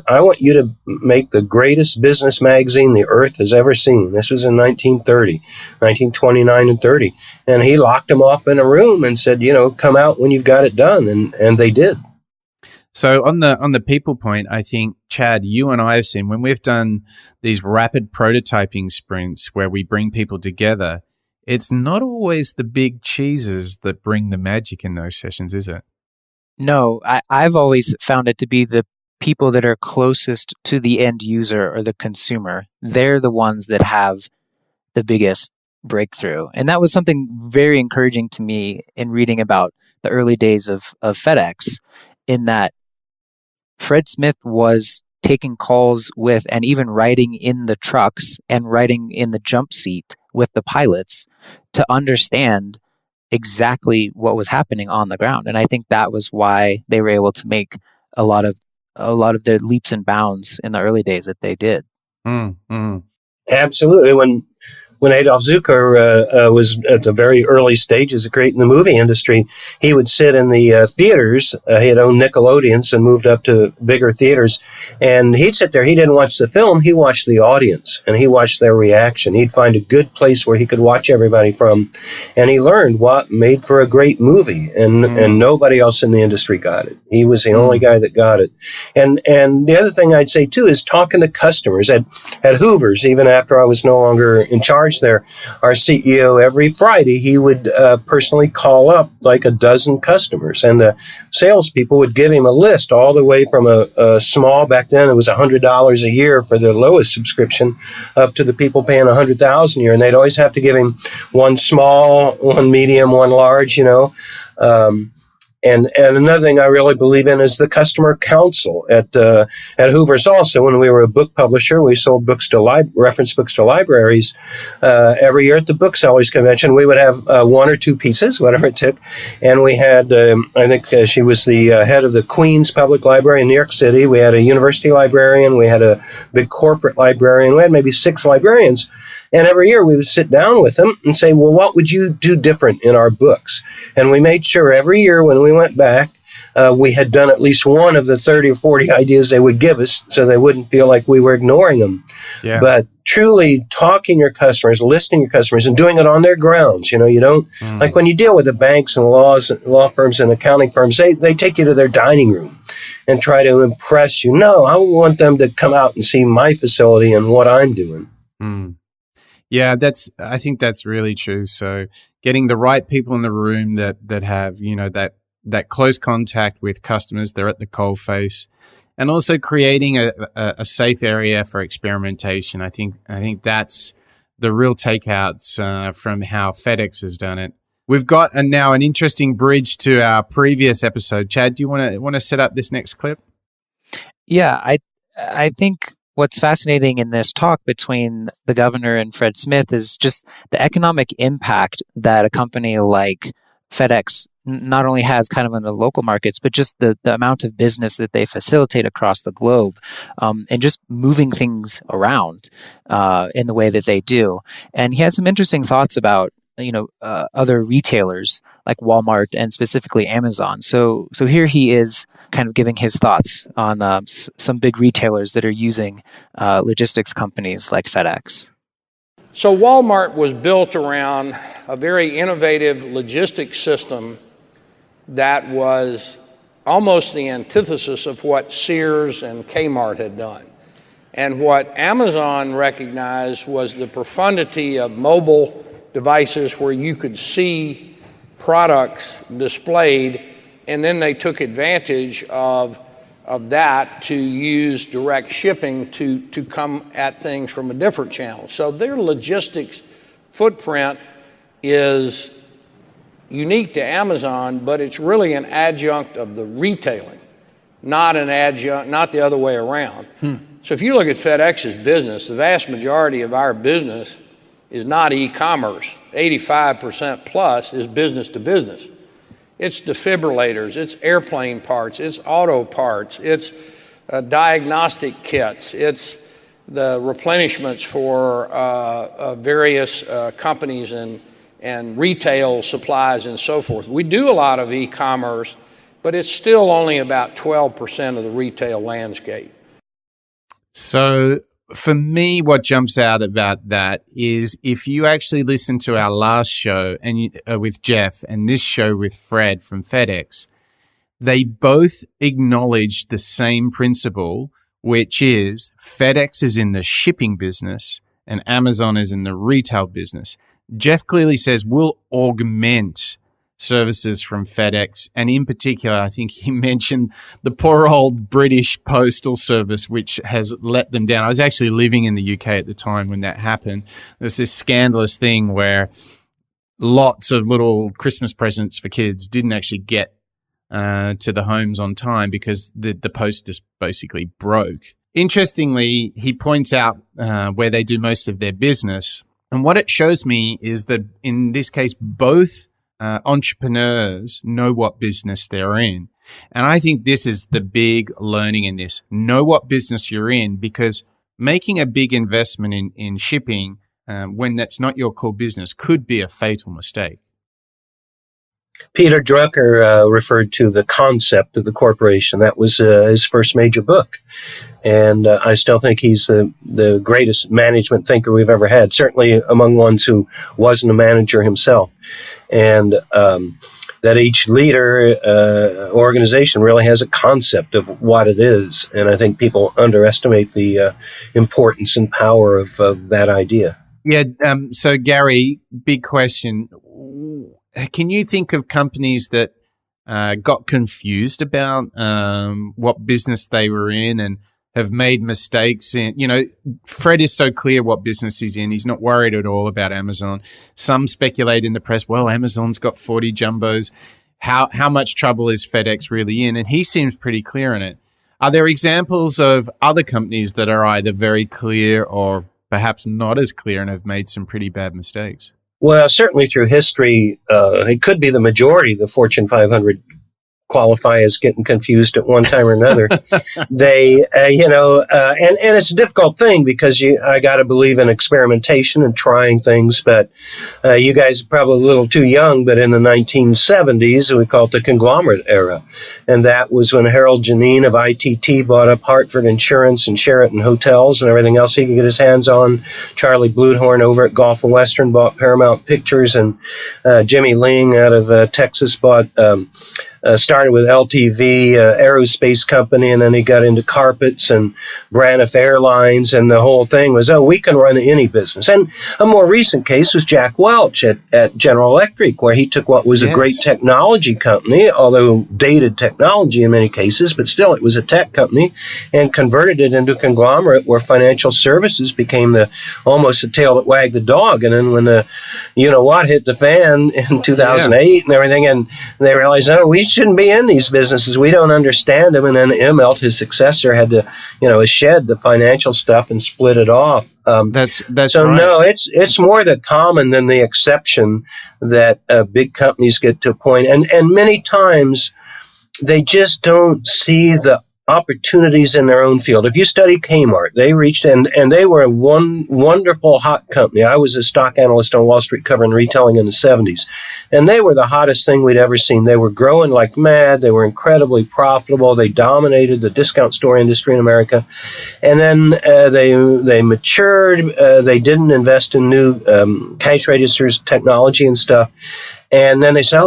Speaker 3: I want you to make the greatest business magazine the earth has ever seen. This was in 1929 and 30. And he locked them off in a room and said, come out when you've got it done. And they did.
Speaker 1: So on the people point, I think, Chad, you and I have seen when we've done these rapid prototyping sprints where we bring people together, it's not always the big cheeses that bring the magic in those sessions, is it?
Speaker 2: No, I've always found it to be the people that are closest to the end user or the consumer. They're the ones that have the biggest breakthrough. And that was something very encouraging to me in reading about the early days of FedEx, in that Fred Smith was taking calls with and even riding in the trucks and riding in the jump seat with the pilots to understand exactly what was happening on the ground. And I think that was why they were able to make a lot of their leaps and bounds in the early days that they did.
Speaker 3: Absolutely. When Adolf Zucker was at the very early stages of creating the movie industry, he would sit in the theaters. He had owned Nickelodeons and moved up to bigger theaters. And he'd sit there. He didn't watch the film. He watched the audience, and he watched their reaction. He'd find a good place where he could watch everybody from. And he learned what made for a great movie. And nobody else in the industry got it. He was the only guy that got it. And the other thing I'd say, too, is talking to customers. At Hoover's, even after I was no longer in charge there, our CEO, every Friday, he would personally call up like a dozen customers, and the salespeople would give him a list all the way from a small, back then it was $100 a year for the lowest subscription, up to the people paying $100,000 a year, and they'd always have to give him one small, one medium, one large, And another thing I really believe in is the customer council at Hoover's. Also, when we were a book publisher, we sold books to reference books to libraries. Every year at the booksellers convention, we would have 1 or 2 pieces, whatever it took. And we had, I think she was the head of the Queens Public Library in New York City. We had a university librarian. We had a big corporate librarian. We had maybe 6 librarians. And every year we would sit down with them and say, well, what would you do different in our books? And we made sure every year when we went back, we had done at least one of the 30 or 40 ideas they would give us, so they wouldn't feel like we were ignoring them. Yeah. But truly talking to your customers, listening to your customers, and doing it on their grounds. You don't, like when you deal with the banks and law firms and accounting firms, they take you to their dining room and try to impress you. No, I want them to come out and see my facility and what I'm doing.
Speaker 1: Yeah, I think that's really true. So getting the right people in the room that have, that close contact with customers, they're at the coalface, and also creating a safe area for experimentation. I think that's the real takeouts from how FedEx has done it. We've got now an interesting bridge to our previous episode. Chad, do you want to set up this next clip?
Speaker 2: Yeah, I think what's fascinating in this talk between the governor and Fred Smith is just the economic impact that a company like FedEx not only has kind of in the local markets, but just the amount of business that they facilitate across the globe, and just moving things around in the way that they do. And he has some interesting thoughts about other retailers like Walmart and specifically Amazon. So here he is kind of giving his thoughts on some big retailers that are using logistics companies like FedEx.
Speaker 4: So Walmart was built around a very innovative logistics system that was almost the antithesis of what Sears and Kmart had done. And what Amazon recognized was the profundity of mobile devices where you could see products displayed, and then they took advantage of that to use direct shipping to come at things from a different channel. So their logistics footprint is unique to Amazon, but it's really an adjunct of the retailing, not the other way around. So if you look at FedEx's business, the vast majority of our business is not e-commerce. 85% plus is business to business. It's defibrillators, it's airplane parts, it's auto parts, it's diagnostic kits, it's the replenishments for various companies and retail supplies and so forth. We do a lot of e-commerce, but it's still only about 12% of the retail landscape.
Speaker 1: So for me, what jumps out about that is if you actually listen to our last show with Jeff and this show with Fred from FedEx, they both acknowledge the same principle, which is FedEx is in the shipping business and Amazon is in the retail business. Jeff clearly says we'll augment services from FedEx. And in particular, I think he mentioned the poor old British Postal Service, which has let them down. I was actually living in the UK at the time when that happened. There's this scandalous thing where lots of little Christmas presents for kids didn't actually get to the homes on time because the post just basically broke. Interestingly, he points out where they do most of their business. And what it shows me is that in this case, both entrepreneurs know what business they're in. And I think this is the big learning in this. Know what business you're in, because making a big investment in shipping when that's not your core business could be a fatal mistake.
Speaker 3: Peter Drucker referred to the concept of the corporation. That was his first major book. And I still think he's the greatest management thinker we've ever had, certainly among ones who wasn't a manager himself. And that each leader organization really has a concept of what it is. And I think people underestimate the importance and power of that idea.
Speaker 1: Yeah. So, Gary, big question. Can you think of companies that got confused about what business they were in and have made mistakes in? You know, Fred is so clear what business he's in. He's not worried at all about Amazon. Some speculate in the press, well, Amazon's got 40 jumbos. How much trouble is FedEx really in? And he seems pretty clear in it. Are there examples of other companies that are either very clear or perhaps not as clear and have made some pretty bad mistakes?
Speaker 3: Well, certainly through history, it could be the majority of the Fortune 500 qualify as getting confused at one time or another. They, and it's a difficult thing because I got to believe in experimentation and trying things, but you guys are probably a little too young, but in the 1970s, we call it the conglomerate era. And that was when Harold Janine of ITT bought up Hartford Insurance and Sheraton Hotels and everything else he could get his hands on. Charlie Bluthorn over at Gulf and Western bought Paramount Pictures, and Jimmy Ling out of Texas bought started with LTV, aerospace company, and then he got into carpets and Braniff Airlines, and the whole thing was, we can run any business. And a more recent case was Jack Welch at General Electric, where he took what was a great technology company, although dated technology in many cases, but still it was a tech company, and converted it into a conglomerate where financial services became almost the tail that wagged the dog. And then when the what hit the fan in 2008 and everything, and they realized, we shouldn't be in these businesses. We don't understand them. And then Immelt, his successor, had to, shed the financial stuff and split it off.
Speaker 1: That's
Speaker 3: so
Speaker 1: right.
Speaker 3: No, it's more the common than the exception that big companies get to a point, and many times they just don't see the opportunities in their own field. If you study Kmart, they reached and they were a wonderful hot company. I was a stock analyst on Wall Street covering retailing in the 70s, and they were the hottest thing we'd ever seen. They were growing like mad. They were incredibly profitable. They dominated the discount store industry in America. And then they matured. They didn't invest in new cash registers, technology and stuff. And then they say,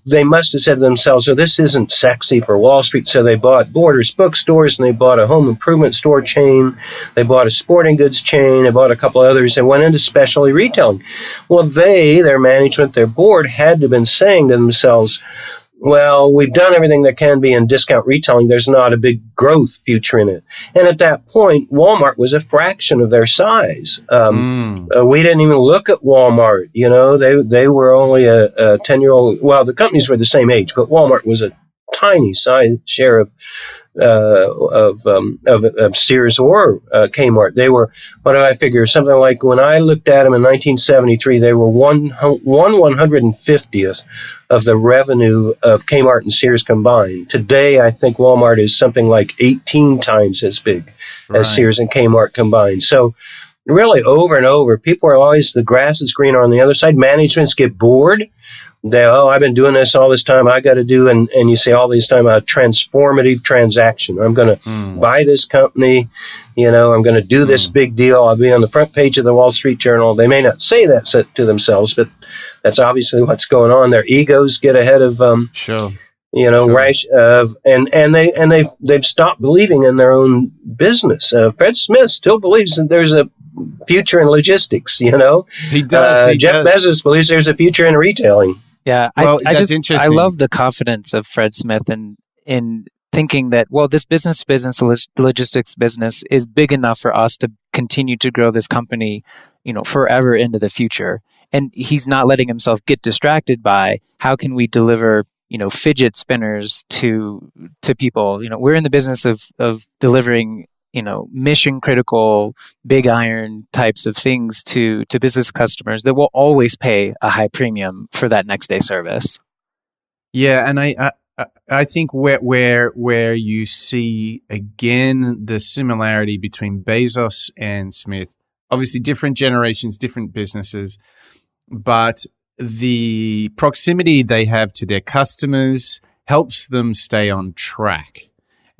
Speaker 3: they must have said to themselves, this isn't sexy for Wall Street. So they bought Borders bookstores, and they bought a home improvement store chain. They bought a sporting goods chain. They bought a couple others and went into specialty retailing. Well, their management, their board had to have been saying to themselves, well, we've done everything that can be in discount retailing. There's not a big growth future in it. And at that point, Walmart was a fraction of their size. We didn't even look at Walmart. They were only a 10-year-old. Well, the companies were the same age, but Walmart was a tiny size share of Sears or Kmart. They were, what do I figure? Something like, when I looked at them in 1973, they were 150th of the revenue of Kmart and Sears combined. Today, I think Walmart is something like 18 times as big as Sears and Kmart combined. So really, over and over, people are always, the grass is greener on the other side. Managements get bored. I've been doing this all this time. I got to do, and you say all this time, a transformative transaction. I'm going to buy this company. I'm going to do this big deal. I'll be on the front page of the Wall Street Journal. They may not say that to themselves, but that's obviously what's going on. Their egos get ahead of they've stopped believing in their own business. Fred Smith still believes that there's a future in logistics. He does. Jeff Bezos believes there's a future in retailing.
Speaker 2: Yeah, that's interesting. I love the confidence of Fred Smith in thinking that, this business logistics business is big enough for us to continue to grow this company, forever into the future. And he's not letting himself get distracted by how can we deliver, fidget spinners to people. We're in the business of delivering, mission critical, big iron types of things to business customers that will always pay a high premium for that next day service.
Speaker 1: Yeah, and I think where you see again the similarity between Bezos and Smith, obviously different generations, different businesses, but the proximity they have to their customers helps them stay on track.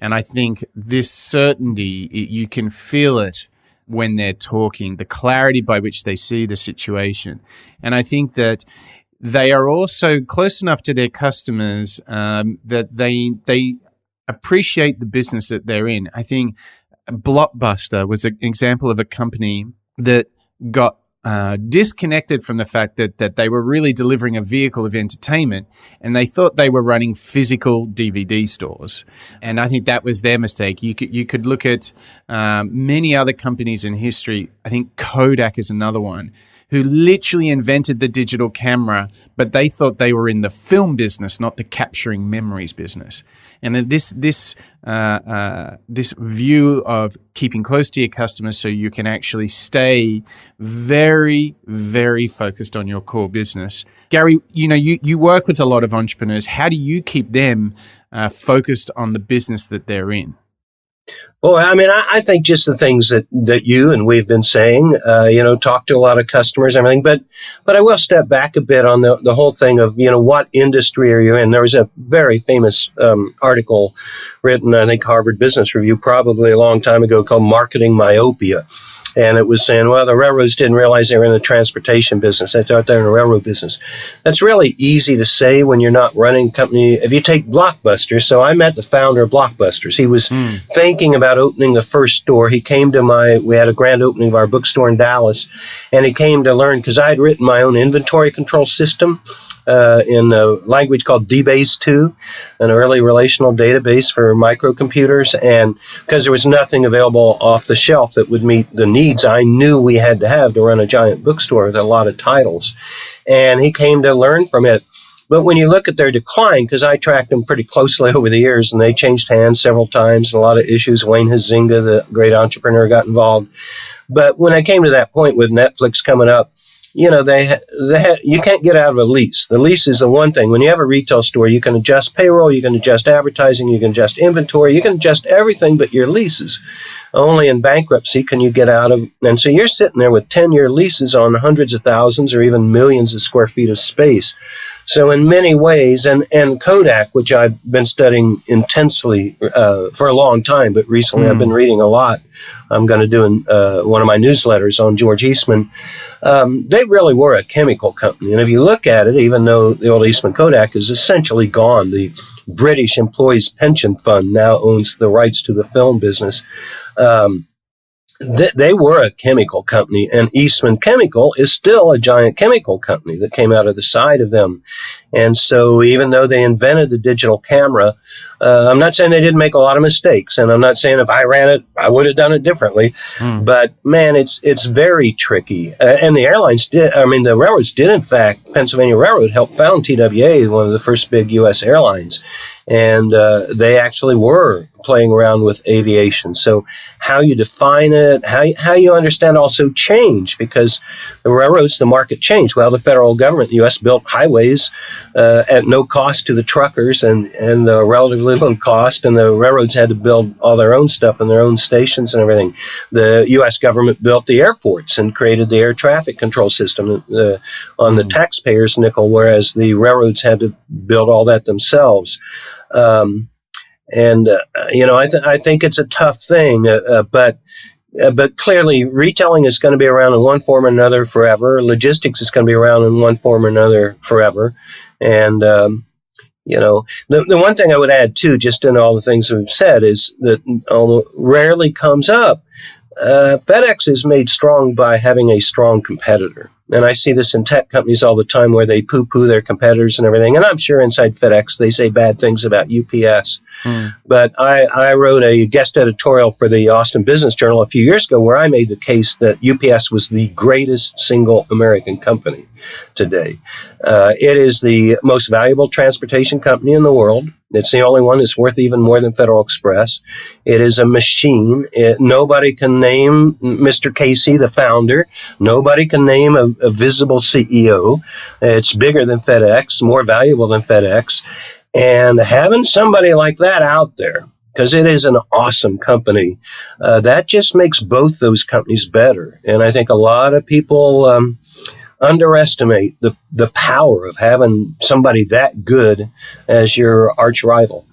Speaker 1: And I think this certainty, you can feel it when they're talking, the clarity by which they see the situation. And I think that they are also close enough to their customers that they appreciate the business that they're in. I think Blockbuster was an example of a company that got disconnected from the fact that they were really delivering a vehicle of entertainment, and they thought they were running physical DVD stores. And I think that was their mistake. You could look at many other companies in history. I think Kodak is another one, who literally invented the digital camera, but they thought they were in the film business, not the capturing memories business. And this view of keeping close to your customers so you can actually stay very, very focused on your core business. Gary, you work with a lot of entrepreneurs. How do you keep them focused on the business that they're in?
Speaker 3: Well, I mean, I think just the things that you and we've been saying, talk to a lot of customers and everything, but I will step back a bit on the whole thing of, what industry are you in? There was a very famous article written, I think, Harvard Business Review, probably a long time ago, called Marketing Myopia. And it was saying, the railroads didn't realize they were in the transportation business. They thought they were in the railroad business. That's really easy to say when you're not running a company. If you take Blockbuster, so I met the founder of Blockbusters. He was thinking about opening the first store. He came to we had a grand opening of our bookstore in Dallas, and he came to learn, because I had written my own inventory control system in a language called DBase2, an early relational database for microcomputers. And because there was nothing available off the shelf that would meet the needs I knew we had to have to run a giant bookstore with a lot of titles. And he came to learn from it. But when you look at their decline, because I tracked them pretty closely over the years, and they changed hands several times, and a lot of issues, Wayne Huizenga, the great entrepreneur, got involved. But when I came to that point with Netflix coming up, you can't get out of a lease. The lease is the one thing. When you have a retail store, you can adjust payroll, you can adjust advertising, you can adjust inventory, you can adjust everything but your leases. Only in bankruptcy can you get out of. And so you're sitting there with 10-year leases on hundreds of thousands or even millions of square feet of space. So in many ways, and Kodak, which I've been studying intensely for a long time, but recently I've been reading a lot. I'm going to do one of my newsletters on George Eastman. They really were a chemical company. And if you look at it, even though the old Eastman Kodak is essentially gone, the British Employees Pension Fund now owns the rights to the film business. They were a chemical company, and Eastman Chemical is still a giant chemical company that came out of the side of them. And so even though they invented the digital camera, I'm not saying they didn't make a lot of mistakes, and I'm not saying if I ran it, I would have done it differently. But man, it's very tricky. And the railroads did, in fact, Pennsylvania Railroad helped found TWA, one of the first big U.S. airlines. And they actually were playing around with aviation. So how you define it, how you understand also change, because the railroads, the market changed. Well, the federal government, the U.S., built highways at no cost to the truckers and relatively little cost, and the railroads had to build all their own stuff and their own stations and everything. The U.S. government built the airports and created the air traffic control system on the taxpayers' nickel, whereas the railroads had to build all that themselves. I think it's a tough thing, but clearly retailing is going to be around in one form or another forever. Logistics is going to be around in one form or another forever. And, the one thing I would add too, just in all the things we've said, is that rarely comes up. FedEx is made strong by having a strong competitor. And I see this in tech companies all the time where they poo-poo their competitors and everything. And I'm sure inside FedEx they say bad things about UPS. But I wrote a guest editorial for the Austin Business Journal a few years ago where I made the case that UPS was the greatest single American company today. It is the most valuable transportation company in the world. It's the only one that's worth even more than Federal Express. It is a machine. Nobody can name Mr. Casey, the founder. Nobody can name a visible CEO. It's bigger than FedEx, more valuable than FedEx. And having somebody like that out there, because it is an awesome company, that just makes both those companies better. And I think a lot of people underestimate the power of having somebody that good as your arch rival.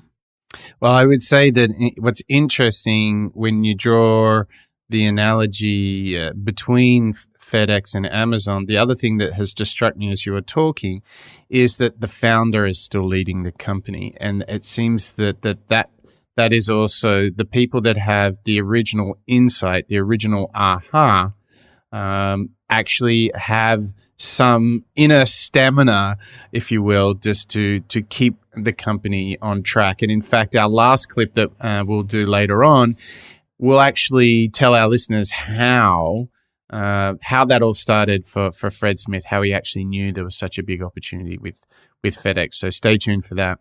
Speaker 1: Well, I would say that what's interesting when you draw the analogy between FedEx and Amazon, the other thing that has just struck me as you were talking is that the founder is still leading the company. And it seems that is also the people that have the original insight, the original aha, actually have some inner stamina, if you will, just to keep the company on track. And in fact, our last clip that we'll do later on will actually tell our listeners how that all started for Fred Smith, how he actually knew there was such a big opportunity with FedEx. So stay tuned for that.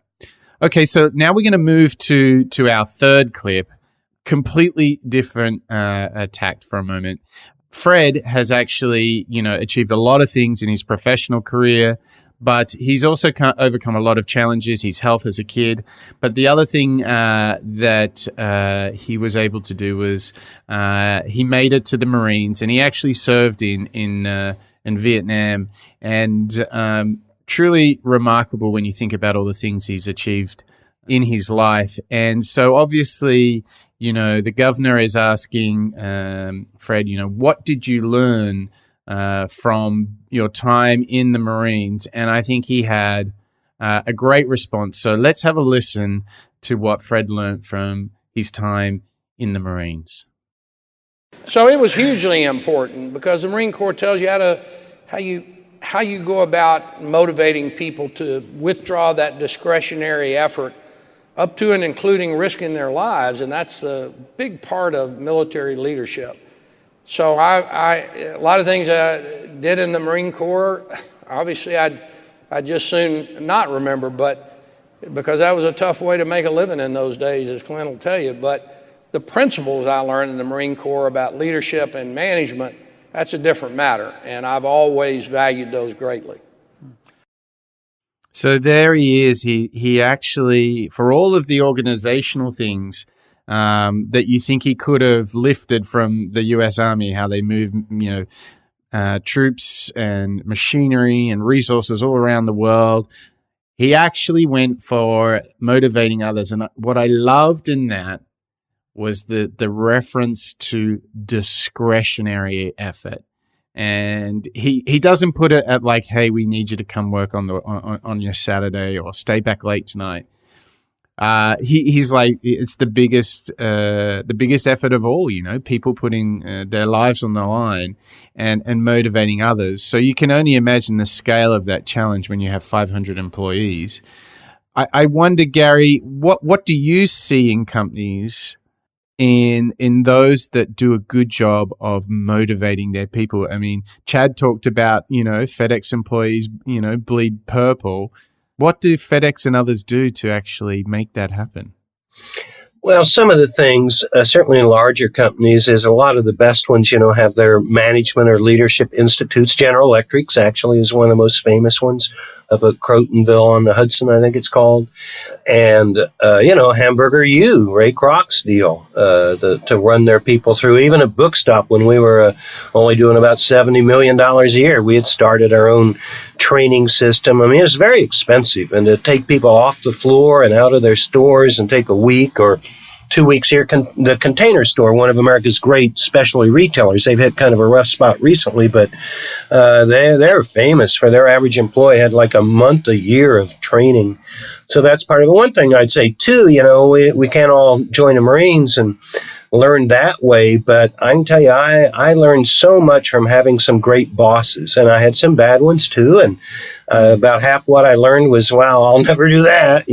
Speaker 1: Okay, so now we're going to move to our third clip, completely different tact for a moment. Fred has actually, achieved a lot of things in his professional career, but he's also overcome a lot of challenges, his health as a kid. But the other thing that he was able to do was he made it to the Marines, and he actually served in Vietnam. And truly remarkable when you think about all the things he's achieved in his life. And so obviously, the governor is asking Fred, what did you learn from your time in the Marines? And I think he had a great response. So let's have a listen to what Fred learned from his time in the Marines.
Speaker 4: So it was hugely important because the Marine Corps tells you how you go about motivating people to withdraw that discretionary effort up to and including risking their lives, and that's a big part of military leadership. So a lot of things I did in the Marine Corps, obviously I'd just soon not remember, but because that was a tough way to make a living in those days, as Clint will tell you. But the principles I learned in the Marine Corps about leadership and management, that's a different matter, and I've always valued those greatly.
Speaker 1: So there he is. He actually, for all of the organizational things that you think he could have lifted from the U.S. Army, how they move, troops and machinery and resources all around the world. He actually went for motivating others. And what I loved in that was the reference to discretionary effort. And he doesn't put it at like, hey, we need you to come work on your Saturday or stay back late tonight. He's like, it's the biggest effort of all, people putting their lives on the line and motivating others. So you can only imagine the scale of that challenge when you have 500 employees. I wonder, Gary, what do you see in companies in those that do a good job of motivating their people? I mean, Chad talked about, FedEx employees, bleed purple. What do FedEx and others do to actually make that happen?
Speaker 3: Well, some of the things, certainly in larger companies, is a lot of the best ones, have their management or leadership institutes. General Electric's actually is one of the most famous ones up at Crotonville on the Hudson, I think it's called. And, Hamburger U, Ray Kroc's deal, to run their people through. Even at Bookstop, when we were only doing about $70 million a year, we had started our own training system. I mean, it's very expensive. And to take people off the floor and out of their stores and take a week or 2 weeks here, the Container Store, one of America's great specialty retailers, they've hit kind of a rough spot recently, but they're famous for their average employee had like a month a year of training. So that's part of it. One thing I'd say too, we can't all join the Marines and learn that way, but I can tell you, I learned so much from having some great bosses, and I had some bad ones too, and about half what I learned was, wow, I'll never do that,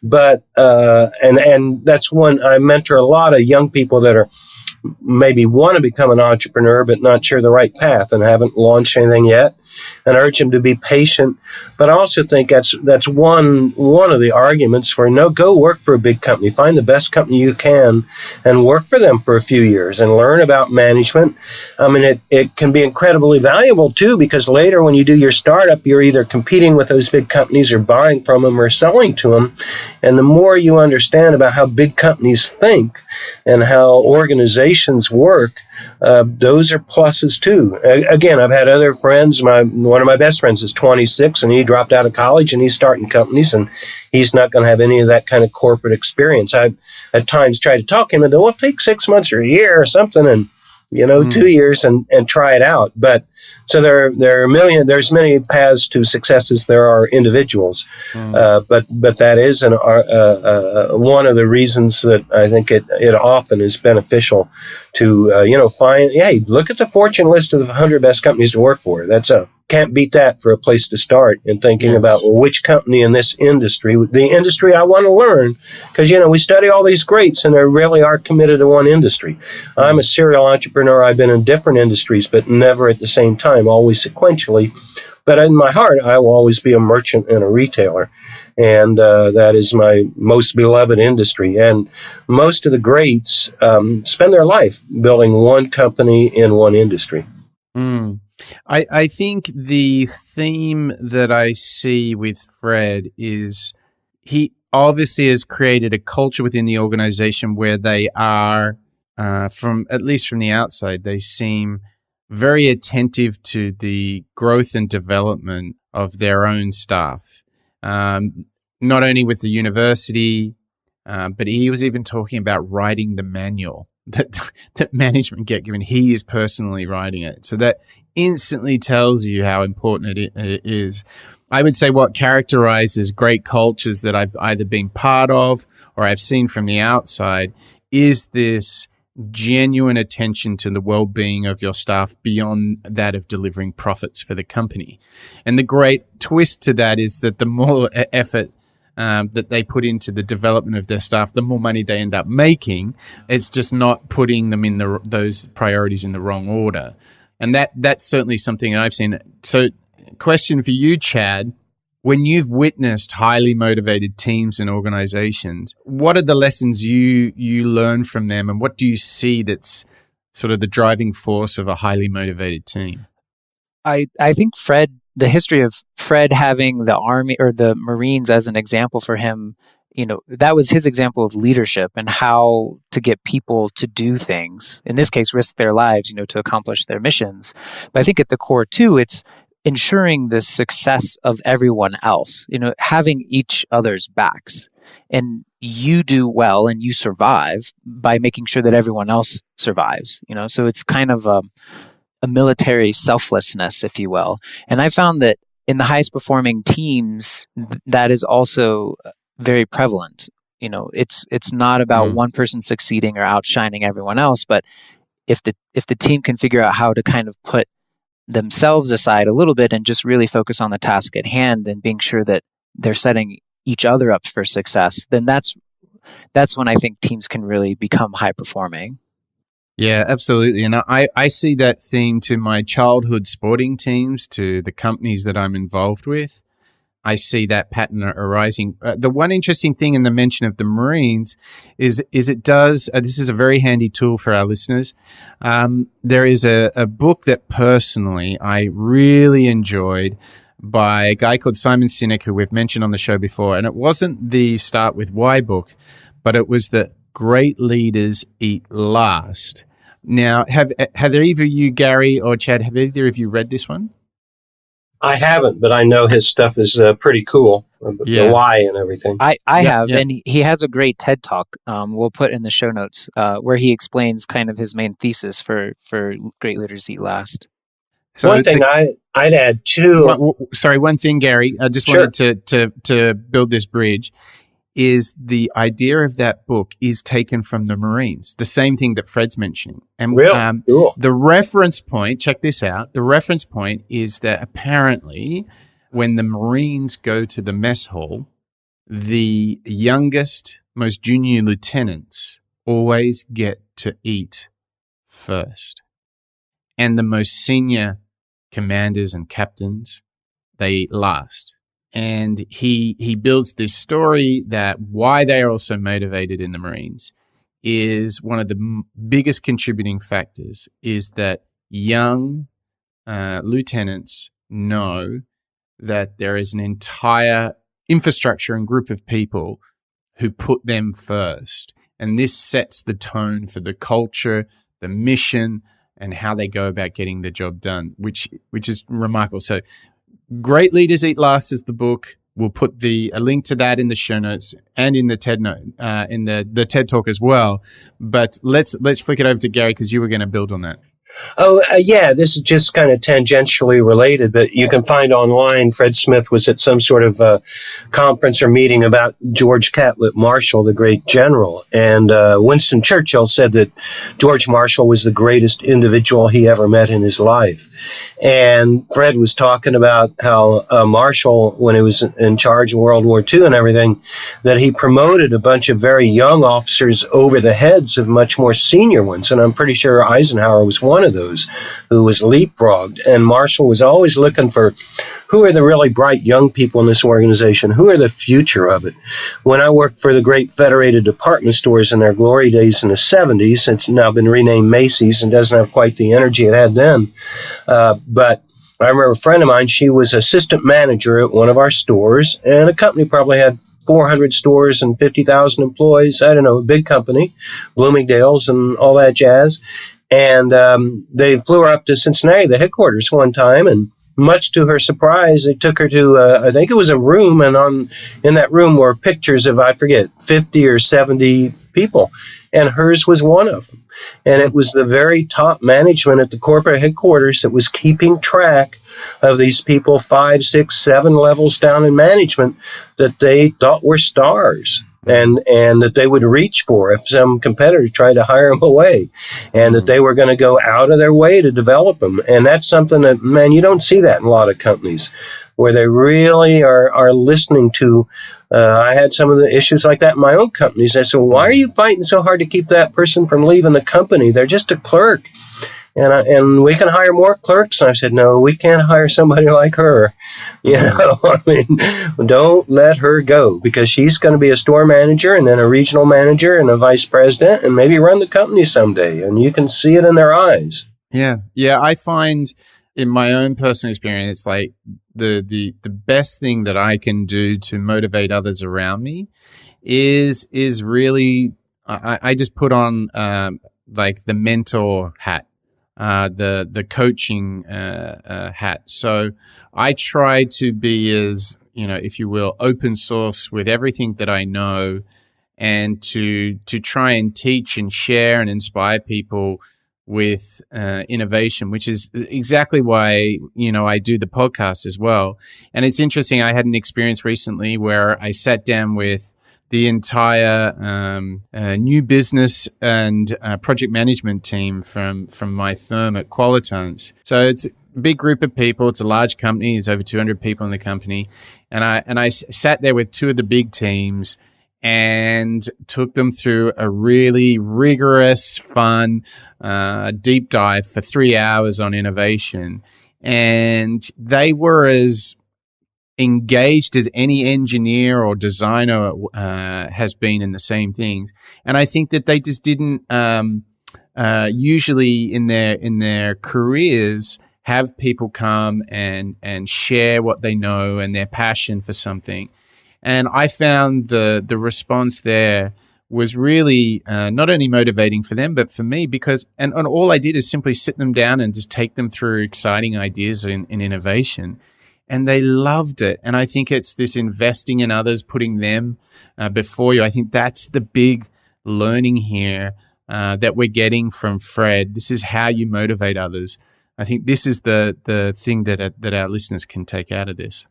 Speaker 3: but and that's one. I mentor a lot of young people that are maybe want to become an entrepreneur but not sure the right path and haven't launched anything yet, and urge them to be patient. But I also think that's one of the arguments for go work for a big company. Find the best company you can and work for them for a few years and learn about management. I mean, it can be incredibly valuable too, because later when you do your startup, you're either competing with those big companies or buying from them or selling to them. And the more you understand about how big companies think and how organizations work, those are pluses too. Again, I've had other friends. One of my best friends is 26, and he dropped out of college, and he's starting companies, and he's not going to have any of that kind of corporate experience. I've at times tried to talk him into, well, take 6 months or a year or something, and 2 years and try it out. But so there are there's many paths to success as there are individuals. But that is one of the reasons that I think it often is beneficial to, find, hey, look at the Fortune list of the 100 best companies to work for. Can't beat that for a place to start in thinking about which company in this industry, the industry I want to learn, because, we study all these greats and they really are committed to one industry. I'm a serial entrepreneur. I've been in different industries, but never at the same time, always sequentially. But in my heart, I will always be a merchant and a retailer. And that is my most beloved industry. And most of the greats spend their life building one company in one industry.
Speaker 1: I think the theme that I see with Fred is he obviously has created a culture within the organization where they are, at least from the outside, they seem very attentive to the growth and development of their own staff. Not only with the university, but he was even talking about writing the manual that management get given. He is personally writing it. So that instantly tells you how important it is. I would say what characterizes great cultures that I've either been part of or I've seen from the outside is this genuine attention to the well-being of your staff beyond that of delivering profits for the company. And the great twist to that is that the more effort that they put into the development of their staff, the more money they end up making. It's just not putting them in those priorities in the wrong order. And that's certainly something I've seen. So question for you, Chad, when you've witnessed highly motivated teams and organizations, what are the lessons you learn from them, and what do you see that's sort of the driving force of a highly motivated team?
Speaker 2: I think the history of Fred having the Army or the Marines as an example for him that was his example of leadership and how to get people to do things, in this case, risk their lives, to accomplish their missions. But I think at the core too, it's ensuring the success of everyone else, having each other's backs. And you do well and you survive by making sure that everyone else survives, so it's kind of a military selflessness, if you will. And I found that in the highest performing teams, that is also very prevalent. It's not about one person succeeding or outshining everyone else, but if the team can figure out how to kind of put themselves aside a little bit and just really focus on the task at hand and being sure that they're setting each other up for success, then that's when I think teams can really become high performing.
Speaker 1: Yeah, absolutely. And I see that theme to my childhood sporting teams, to the companies that I'm involved with. I see that pattern arising. The one interesting thing in the mention of the Marines is it does, this is a very handy tool for our listeners. There is a book that personally I really enjoyed by a guy called Simon Sinek, who we've mentioned on the show before. And it wasn't the Start With Why book, but it was the Great Leaders Eat Last. Now, have either you, Gary or Chad, have either of you read this one?
Speaker 3: I haven't, but I know his stuff is pretty cool. The why and everything.
Speaker 2: I have, and he has a great TED Talk. We'll put in the show notes where he explains kind of his main thesis for Great Leaders Eat Last.
Speaker 3: So one thing I'd add too.
Speaker 1: One thing, Gary. I just wanted to build this bridge. Is the idea of that book is taken from the Marines, the same thing that Fred's mentioning. And
Speaker 3: cool.
Speaker 1: The reference point, check this out, the reference point is that apparently when the Marines go to the mess hall, the youngest, most junior lieutenants always get to eat first. And the most senior commanders and captains, they eat last. And he builds this story that why they are also motivated in the Marines is one of the biggest contributing factors is that young lieutenants know that there is an entire infrastructure and group of people who put them first. And this sets the tone for the culture, the mission, and how they go about getting the job done, which is remarkable. So Great Leaders Eat Last is the book. We'll put a link to that in the show notes and in the TED in the TED Talk as well. But let's flick it over to Gary because you were going to build on that.
Speaker 3: This is just kind of tangentially related, but you can find online, Fred Smith was at some sort of conference or meeting about George Catlett Marshall, the great general. And Winston Churchill said that George Marshall was the greatest individual he ever met in his life. And Fred was talking about how Marshall, when he was in charge of World War II and everything, that he promoted a bunch of very young officers over the heads of much more senior ones. And I'm pretty sure Eisenhower was one of those who was leapfrogged. And Marshall was always looking for who are the really bright young people in this organization? Who are the future of it? When I worked for the great Federated Department Stores in their glory days in the 70s, it's now been renamed Macy's and doesn't have quite the energy it had then. But I remember a friend of mine, she was assistant manager at one of our stores, and the company probably had 400 stores and 50,000 employees. I don't know, a big company, Bloomingdale's and all that jazz. And they flew her up to Cincinnati, the headquarters, one time, and much to her surprise, they took her to, I think it was a room, and in that room were pictures of, I forget, 50 or 70 people, and hers was one of them. And it was the very top management at the corporate headquarters that was keeping track of these people 5, 6, 7 levels down in management that they thought were stars. And that they would reach for if some competitor tried to hire them away, and that they were going to go out of their way to develop them. And that's something that, man, you don't see that in a lot of companies where they really are listening to. I had some of the issues like that in my own companies. I said, why are you fighting so hard to keep that person from leaving the company? They're just a clerk. And we can hire more clerks. And I said, no, we can't hire somebody like her. I mean, don't let her go, because she's going to be a store manager and then a regional manager and a vice president and maybe run the company someday. And you can see it in their eyes.
Speaker 1: Yeah. I find in my own personal experience, like the best thing that I can do to motivate others around me is really I just put on like the mentor hat, the coaching hat. So I try to be as, if you will, open source with everything that I know, and to try and teach and share and inspire people with innovation, which is exactly why I do the podcast as well. And it's interesting. I had an experience recently where I sat down with the entire new business and project management team from my firm at Qualitance. So it's a big group of people. It's a large company. There's over 200 people in the company, and I sat there with two of the big teams and took them through a really rigorous, fun, deep dive for 3 hours on innovation. And they were as engaged as any engineer or designer has been in the same things. And I think that they just didn't usually in their careers have people come and share what they know and their passion for something. And I found the response there was really not only motivating for them, but for me, because and all I did is simply sit them down and just take them through exciting ideas in innovation. And they loved it. And I think it's this investing in others, putting them before you. I think that's the big learning here that we're getting from Fred. This is how you motivate others. I think this is the thing that our listeners can take out of this.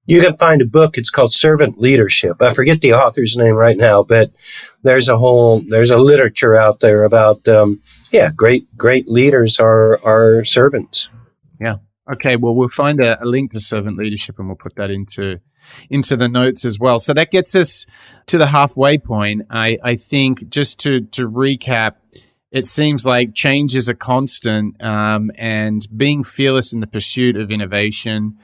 Speaker 3: You can find a book. It's called Servant Leadership. I forget the author's name right now, but there's a literature out there about, great leaders are servants.
Speaker 1: Yeah. Okay. Well, we'll find a link to Servant Leadership, and we'll put that into the notes as well. So that gets us to the halfway point. I think just to recap, it seems like change is a constant, and being fearless in the pursuit of innovation,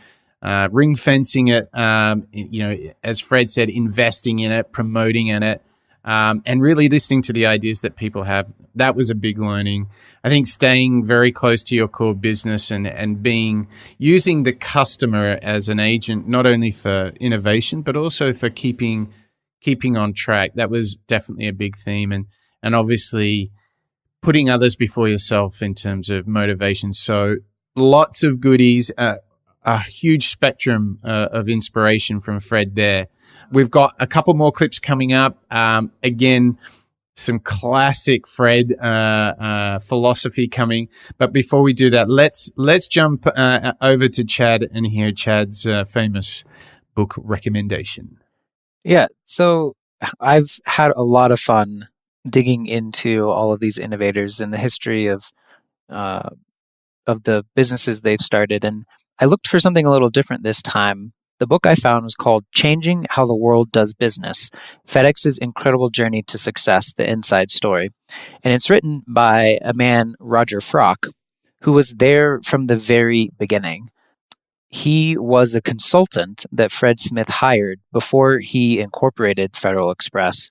Speaker 1: ring fencing it, as Fred said, investing in it, promoting in it, and really listening to the ideas that people have. That was a big learning. I think staying very close to your core business and using the customer as an agent, not only for innovation, but also for keeping on track. That was definitely a big theme. And obviously putting others before yourself in terms of motivation. So lots of goodies, a huge spectrum of inspiration from Fred there. We've got a couple more clips coming up. Again, some classic Fred philosophy coming. But before we do that, let's jump over to Chad and hear Chad's famous book recommendation.
Speaker 2: Yeah, so I've had a lot of fun digging into all of these innovators and the history of the businesses they've started, and I looked for something a little different this time. The book I found was called Changing How the World Does Business, FedEx's Incredible Journey to Success, The Inside Story. And it's written by a man, Roger Frock, who was there from the very beginning. He was a consultant that Fred Smith hired before he incorporated Federal Express,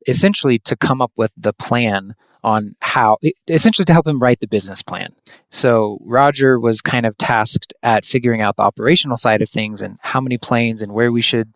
Speaker 2: essentially to come up with the plan on essentially to help him write the business plan. So Roger was kind of tasked at figuring out the operational side of things and how many planes and where we should,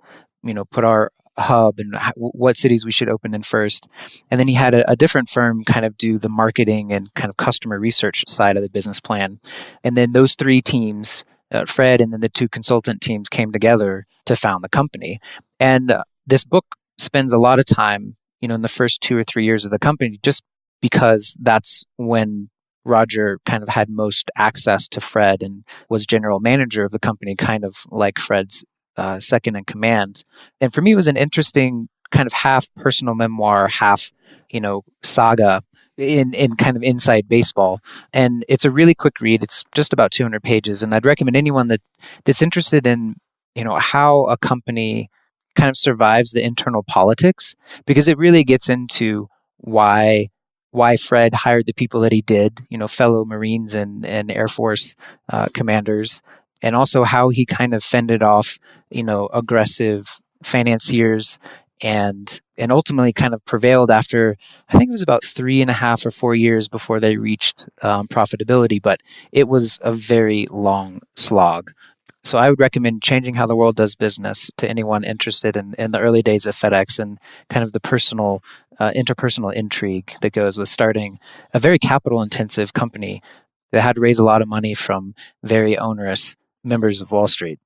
Speaker 2: put our hub and what cities we should open in first. And then he had a different firm kind of do the marketing and kind of customer research side of the business plan. And then those three teams, Fred and then the two consultant teams, came together to found the company. And this book spends a lot of time, in the first 2 or 3 years of the company, just because that's when Roger kind of had most access to Fred and was general manager of the company, kind of like Fred's second in command. And for me, it was an interesting kind of half personal memoir, half, saga in kind of inside baseball. And it's a really quick read. It's just about 200 pages. And I'd recommend anyone that's interested in, how a company kind of survives the internal politics, because it really gets into why Fred hired the people that he did, fellow Marines and Air Force commanders, and also how he kind of fended off, aggressive financiers and ultimately kind of prevailed after, I think it was about 3.5 or 4 years before they reached profitability, but it was a very long slog. So I would recommend Changing How the World Does Business to anyone interested in the early days of FedEx and kind of the personal, interpersonal intrigue that goes with starting a very capital-intensive company that had to raise a lot of money from very onerous members of Wall Street.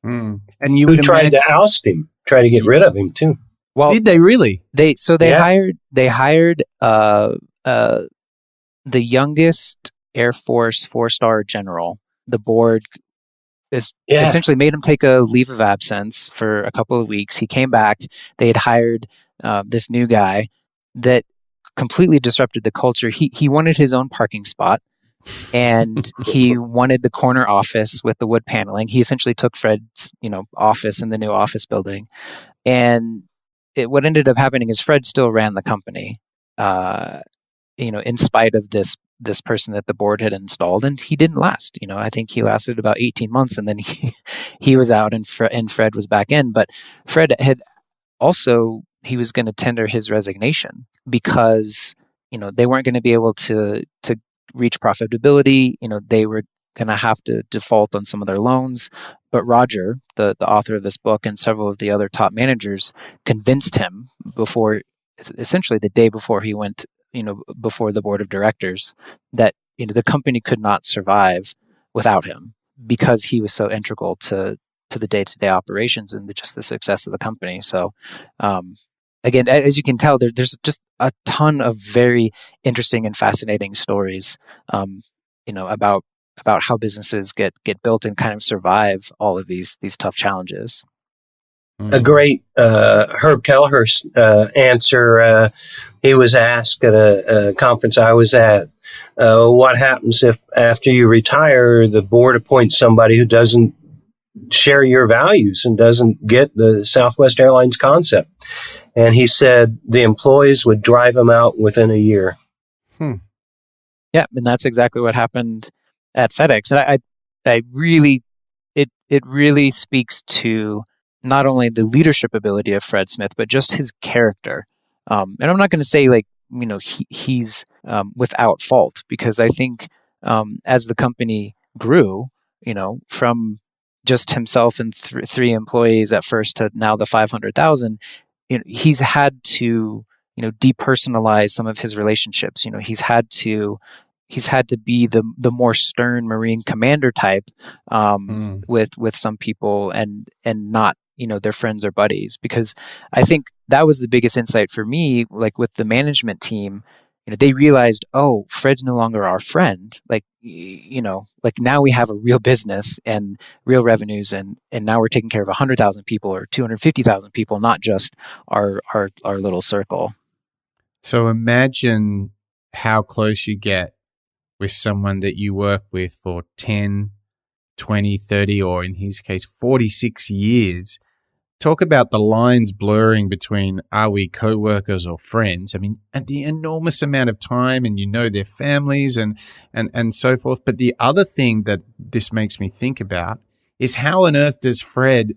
Speaker 1: And you
Speaker 3: Who
Speaker 1: would
Speaker 3: tried to oust him, try to get rid of him too.
Speaker 2: Well,
Speaker 1: did they really?
Speaker 2: They hired the youngest Air Force 4-star general. The board essentially made him take a leave of absence for a couple of weeks. He came back. They had hired this new guy that completely disrupted the culture. He wanted his own parking spot, and he wanted the corner office with the wood paneling. He essentially took Fred's office in the new office building, and what ended up happening is Fred still ran the company, in spite of this person that the board had installed, and he didn't last. I think he lasted about 18 months, and then he was out, and Fred was back in. But Fred had also, he was going to tender his resignation because they weren't going to be able to reach profitability. They were going to have to default on some of their loans. But Roger, the author of this book, and several of the other top managers convinced him essentially the day before he went, before the board of directors, that the company could not survive without him because he was so integral to the day-to-day operations and just the success of the company. So, again, as you can tell, there's just a ton of very interesting and fascinating stories, about how businesses get built and kind of survive all of these tough challenges.
Speaker 3: A great Herb Kelleher answer. He was asked at a conference I was at, what happens if after you retire, the board appoints somebody who doesn't share your values and doesn't get the Southwest Airlines concept? And he said the employees would drive him out within a year.
Speaker 2: Yeah, and that's exactly what happened at FedEx. And I really, it really speaks to not only the leadership ability of Fred Smith, but just his character. And I'm not going to say he's without fault, because I think as the company grew, from just himself and three employees at first to now the 500,000, he's had to depersonalize some of his relationships. He's had to be the more stern Marine commander type with some people and not their friends or buddies, because I think that was the biggest insight for me. Like with the management team, they realized, oh, Fred's no longer our friend. Like now we have a real business and real revenues, and now we're taking care of 100,000 people or 250,000 people, not just our little circle.
Speaker 1: So imagine how close you get with someone that you work with for 10, 20, 30, or in his case, 46 years. Talk about the lines blurring between, are we co-workers or friends? I mean, and the enormous amount of time, and their families and so forth. But the other thing that this makes me think about is, how on earth does Fred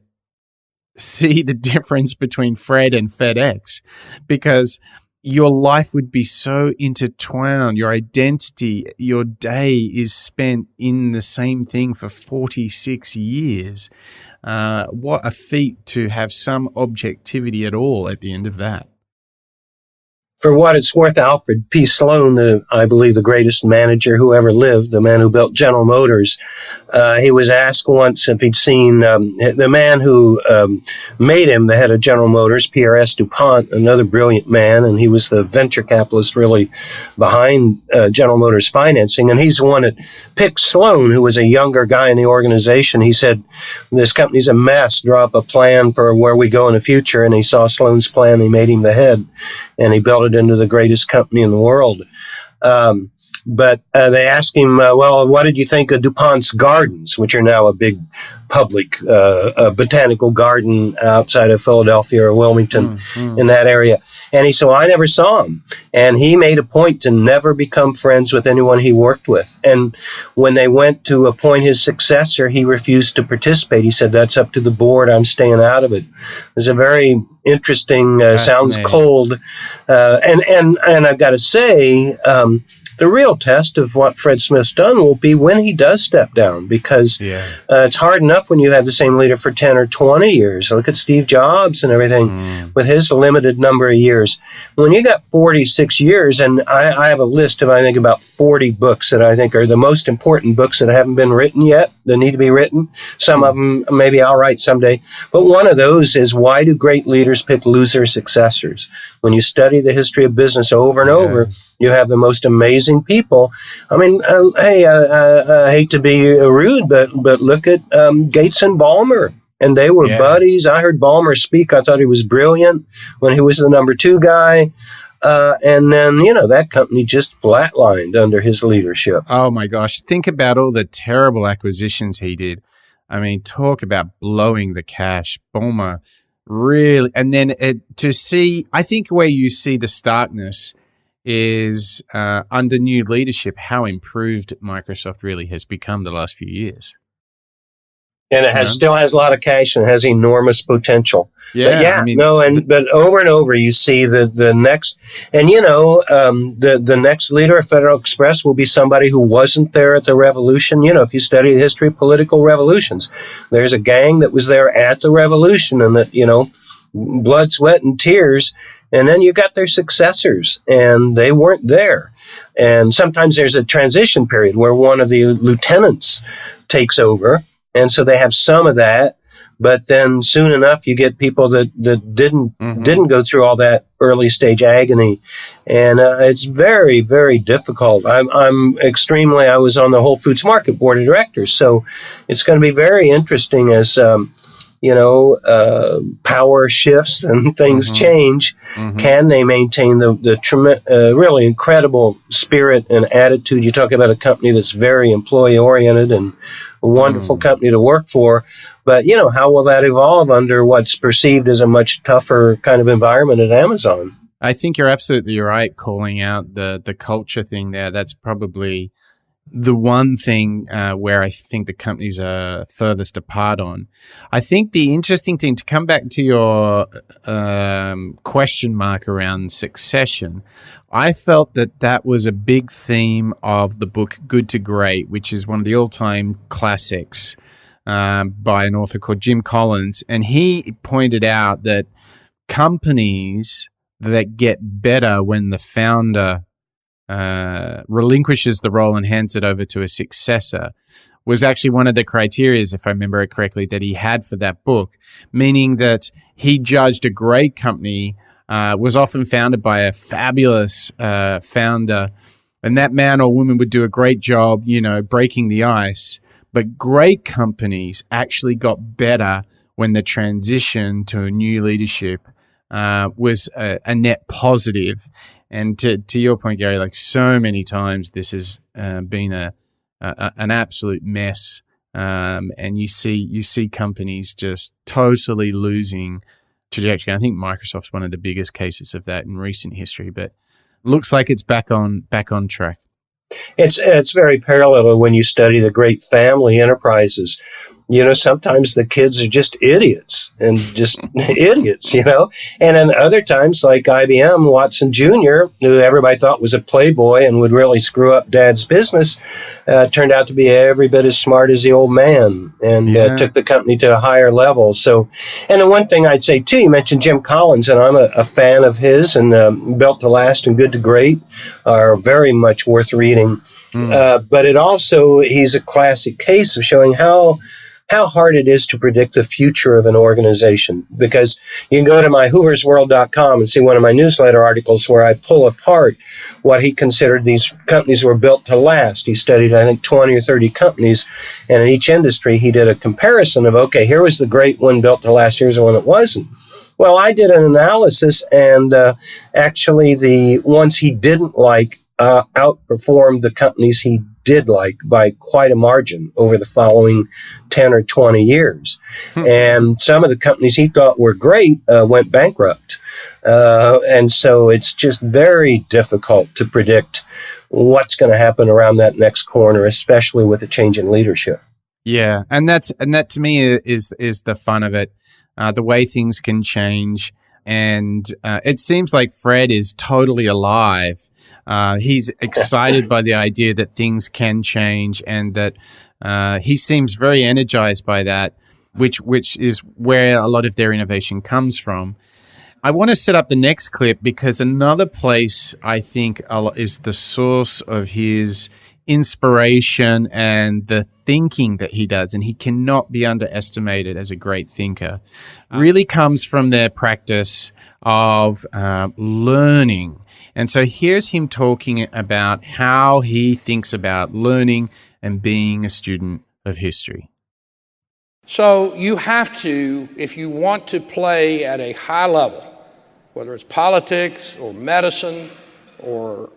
Speaker 1: see the difference between Fred and FedEx? Because your life would be so intertwined. Your identity, your day is spent in the same thing for 46 years. What a feat to have some objectivity at all at the end of that.
Speaker 3: For what it's worth, Alfred P. Sloan, I believe the greatest manager who ever lived, the man who built General Motors, he was asked once if he'd seen the man who made him the head of General Motors, Pierre DuPont, another brilliant man, and he was the venture capitalist really behind General Motors financing, and he's the one that picked Sloan, who was a younger guy in the organization. He said, this company's a mess, draw up a plan for where we go in the future, and he saw Sloan's plan, he made him the head, and he built it into the greatest company in the world. But they asked him, well, what did you think of DuPont's gardens, which are now a big public botanical garden outside of Philadelphia or Wilmington in that area? And he said, well, I never saw him. And he made a point to never become friends with anyone he worked with. And when they went to appoint his successor, he refused to participate. He said, that's up to the board. I'm staying out of it. It was a very interesting, sounds cold. And I've got to say, the real test of what Fred Smith's done will be when he does step down, because it's hard enough when you have the same leader for 10 or 20 years. Look at Steve Jobs and everything with his limited number of years. When you got 46 years, and I have a list of, I think, about 40 books that I think are the most important books that haven't been written yet, that need to be written. Some of them maybe I'll write someday. But one of those is, why do great leaders pick loser successors? When you study the history of business over and over, you have the most amazing people. I mean, I hate to be rude, but look at Gates and Ballmer. And they were buddies. I heard Ballmer speak. I thought he was brilliant when he was the number 2 guy. And then, that company just flatlined under his leadership.
Speaker 1: Oh, my gosh. Think about all the terrible acquisitions he did. I mean, talk about blowing the cash. Ballmer really. And then to see, I think where you see the starkness is under new leadership, how improved Microsoft really has become the last few years.
Speaker 3: And it still has a lot of cash and has enormous potential.
Speaker 1: Yeah,
Speaker 3: but over and over you see the next, and the next leader of Federal Express will be somebody who wasn't there at the revolution. If you study the history of political revolutions, there's a gang that was there at the revolution, and that blood, sweat, and tears, and then you got their successors, and they weren't there. And sometimes there's a transition period where one of the lieutenants takes over. And so they have some of that, but then soon enough you get people that didn't go through all that early stage agony, and it's very, very difficult. I was on the Whole Foods Market Board of Directors, so it's going to be very interesting as power shifts and things change. Can they maintain the really incredible spirit and attitude? You talk about a company that's very employee oriented and a wonderful company to work for, but how will that evolve under what's perceived as a much tougher kind of environment at Amazon?
Speaker 1: I think you're absolutely right calling out the culture thing there. That's probably the one thing where I think the companies are furthest apart on. I think the interesting thing, to come back to your question mark around succession, I felt that was a big theme of the book Good to Great, which is one of the all-time classics by an author called Jim Collins. And he pointed out that companies that get better when the founder relinquishes the role and hands it over to a successor was actually one of the criteria, if I remember it correctly, that he had for that book, meaning that he judged a great company was often founded by a fabulous founder, and that man or woman would do a great job, breaking the ice. But great companies actually got better when the transition to a new leadership was a net positive. And to your point, Gary, like so many times, this has been an absolute mess, and you see companies just totally losing trajectory. I think Microsoft's one of the biggest cases of that in recent history, but looks like it's back on track.
Speaker 3: It's very parallel when you study the great family enterprises. Sometimes the kids are just idiots and just idiots, and then other times, like IBM, Watson Jr., who everybody thought was a playboy and would really screw up Dad's business, turned out to be every bit as smart as the old man and took the company to a higher level. So, and the one thing I'd say too, you mentioned Jim Collins, and I'm a fan of his, and Built to Last and Good to Great are very much worth reading. But he's a classic case of showing how hard it is to predict the future of an organization, because you can go to my hooversworld.com and see one of my newsletter articles where I pull apart what he considered these companies were built to last. He studied, I think, 20 or 30 companies, and in each industry he did a comparison of, okay, here was the great one built to last, here's the one that wasn't. Well, I did an analysis, and actually the ones he didn't like outperformed the companies he did like by quite a margin over the following 10 or 20 years. And some of the companies he thought were great went bankrupt. And so it's just very difficult to predict what's going to happen around that next corner, especially with a change in leadership.
Speaker 1: Yeah, and that to me is the fun of it, the way things can change. And it seems like Fred is totally alive. He's excited by the idea that things can change, and that he seems very energized by that, which is where a lot of their innovation comes from. I want to set up the next clip because another place I think is the source of his inspiration and the thinking that he does, and he cannot be underestimated as a great thinker, really comes from their practice of learning. And so here's him talking about how he thinks about learning and being a student of history.
Speaker 4: So you have to, if you want to play at a high level, whether it's politics or medicine or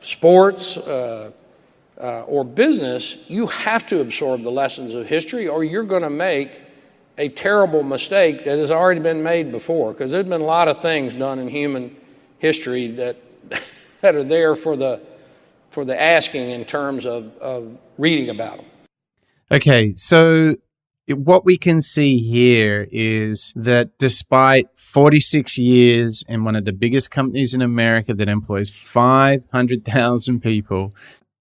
Speaker 4: sports or business, you have to absorb the lessons of history, or you're going to make a terrible mistake that has already been made before, because there's been a lot of things done in human history that that are there for the asking in terms of reading about them.
Speaker 1: Okay, so what we can see here is that despite 46 years in one of the biggest companies in America that employs 500,000 people,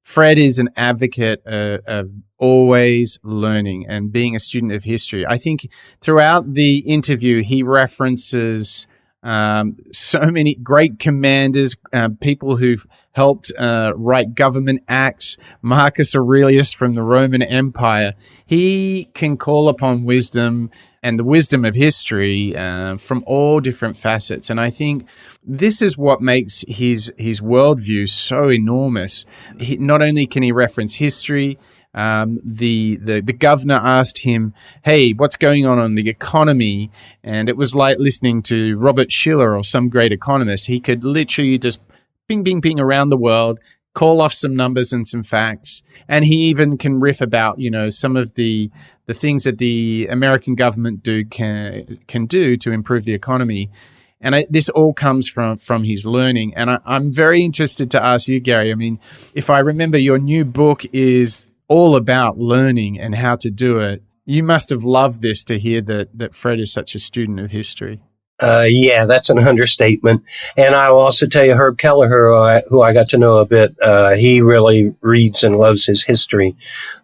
Speaker 1: Fred is an advocate of always learning and being a student of history. I think throughout the interview, he references so many great commanders, people who've helped write government acts, Marcus Aurelius from the Roman Empire. He can call upon wisdom and the wisdom of history from all different facets. And I think this is what makes his worldview so enormous. Not only can he reference history, the governor asked him, "Hey, what's going on the economy?" And it was like listening to Robert Schiller or some great economist. He could literally just ping, ping, ping around the world, call off some numbers and some facts. And he even can riff about, some of the things that the American government can do to improve the economy. And this all comes from his learning. And I'm very interested to ask you, Gary, I mean, if I remember, your new book is all about learning and how to do it. You must have loved this to hear that Fred is such a student of history.
Speaker 3: Yeah, that's an understatement. And I will also tell you, Herb Kelleher, who I got to know a bit, he really reads and loves his history.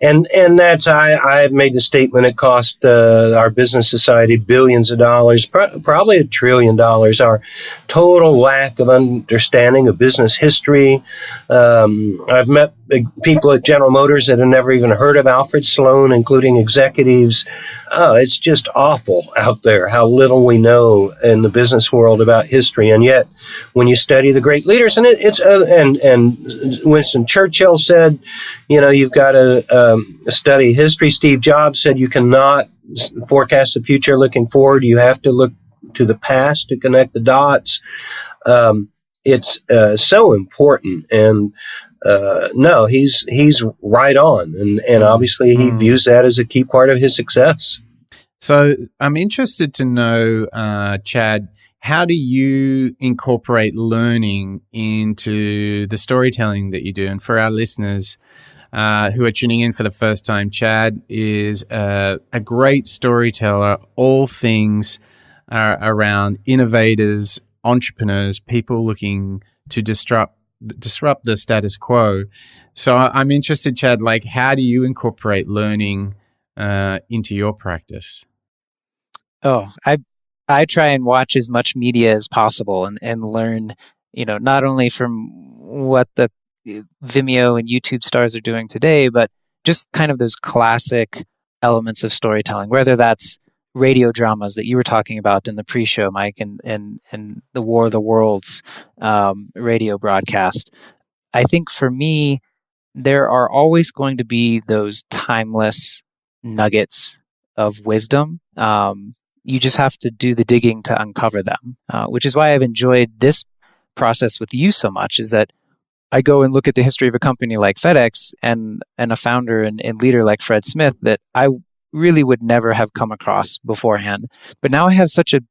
Speaker 3: And that's, I've made the statement, it cost our business society billions of dollars, probably $1 trillion, our total lack of understanding of business history. I've met people at General Motors that have never even heard of Alfred Sloan, including executives. Oh, it's just awful out there how little we know in the business world about history. And yet, when you study the great leaders, and and Winston Churchill said, you've got to study history. Steve Jobs said you cannot forecast the future looking forward. You have to look to the past to connect the dots. It's so important. And no, he's right on, and obviously he views that as a key part of his success.
Speaker 1: So I'm interested to know, Chad, how do you incorporate learning into the storytelling that you do? And for our listeners who are tuning in for the first time, Chad is a great storyteller, all things around innovators, entrepreneurs, people looking to disrupt the status quo. So I'm interested, Chad, how do you incorporate learning into your practice?
Speaker 2: Oh, I try and watch as much media as possible and learn, not only from what the Vimeo and YouTube stars are doing today, but just kind of those classic elements of storytelling, whether that's radio dramas that you were talking about in the pre-show, Mike, and the War of the Worlds radio broadcast. I think for me, there are always going to be those timeless nuggets of wisdom. You just have to do the digging to uncover them, which is why I've enjoyed this process with you so much, is that I go and look at the history of a company like FedEx and a founder and leader like Fred Smith that I really would never have come across beforehand. But now I have such a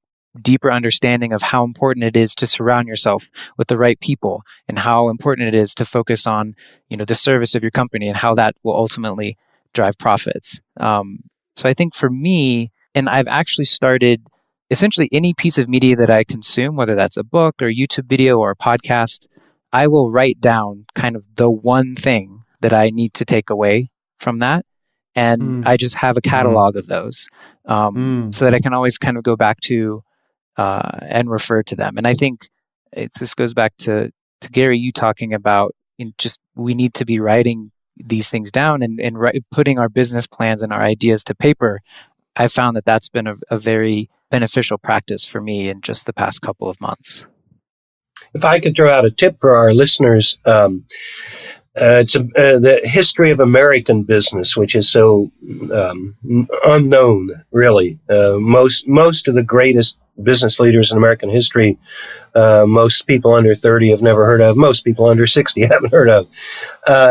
Speaker 2: deeper understanding of how important it is to surround yourself with the right people, and how important it is to focus on, the service of your company and how that will ultimately drive profits. So I think for me, and I've actually started essentially any piece of media that I consume, whether that's a book or YouTube video or a podcast, I will write down kind of the one thing that I need to take away from that. And I just have a catalog of those so that I can always kind of go back to and refer to them. And I think this goes back to Gary, you talking about just we need to be writing these things down and putting our business plans and our ideas to paper. I found that that's been a very beneficial practice for me in just the past couple of months.
Speaker 3: If I could throw out a tip for our listeners, it's the history of American business, which is so unknown, really. Most of the greatest business leaders in American history, most people under 30 have never heard of. Most people under 60 haven't heard of.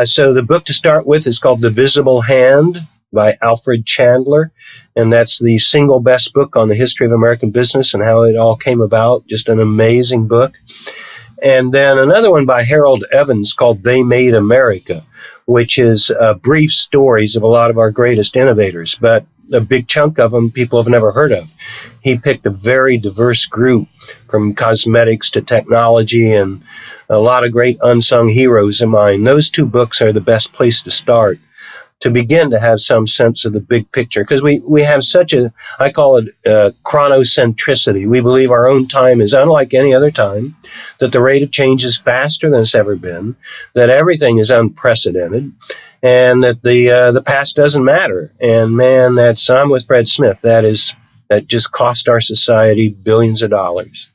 Speaker 3: So the book to start with is called The Visible Hand by Alfred Chandler, and that's the single best book on the history of American business and how it all came about. Just an amazing book. And then another one by Harold Evans called They Made America, which is brief stories of a lot of our greatest innovators, but a big chunk of them people have never heard of. He picked a very diverse group from cosmetics to technology and a lot of great unsung heroes of mine. Those two books are the best place to start to begin to have some sense of the big picture, because we have such I call it chronocentricity. We believe our own time is unlike any other time, that the rate of change is faster than it's ever been, that everything is unprecedented, and that the past doesn't matter. And man, I'm with Fred Smith. That just cost our society billions of dollars.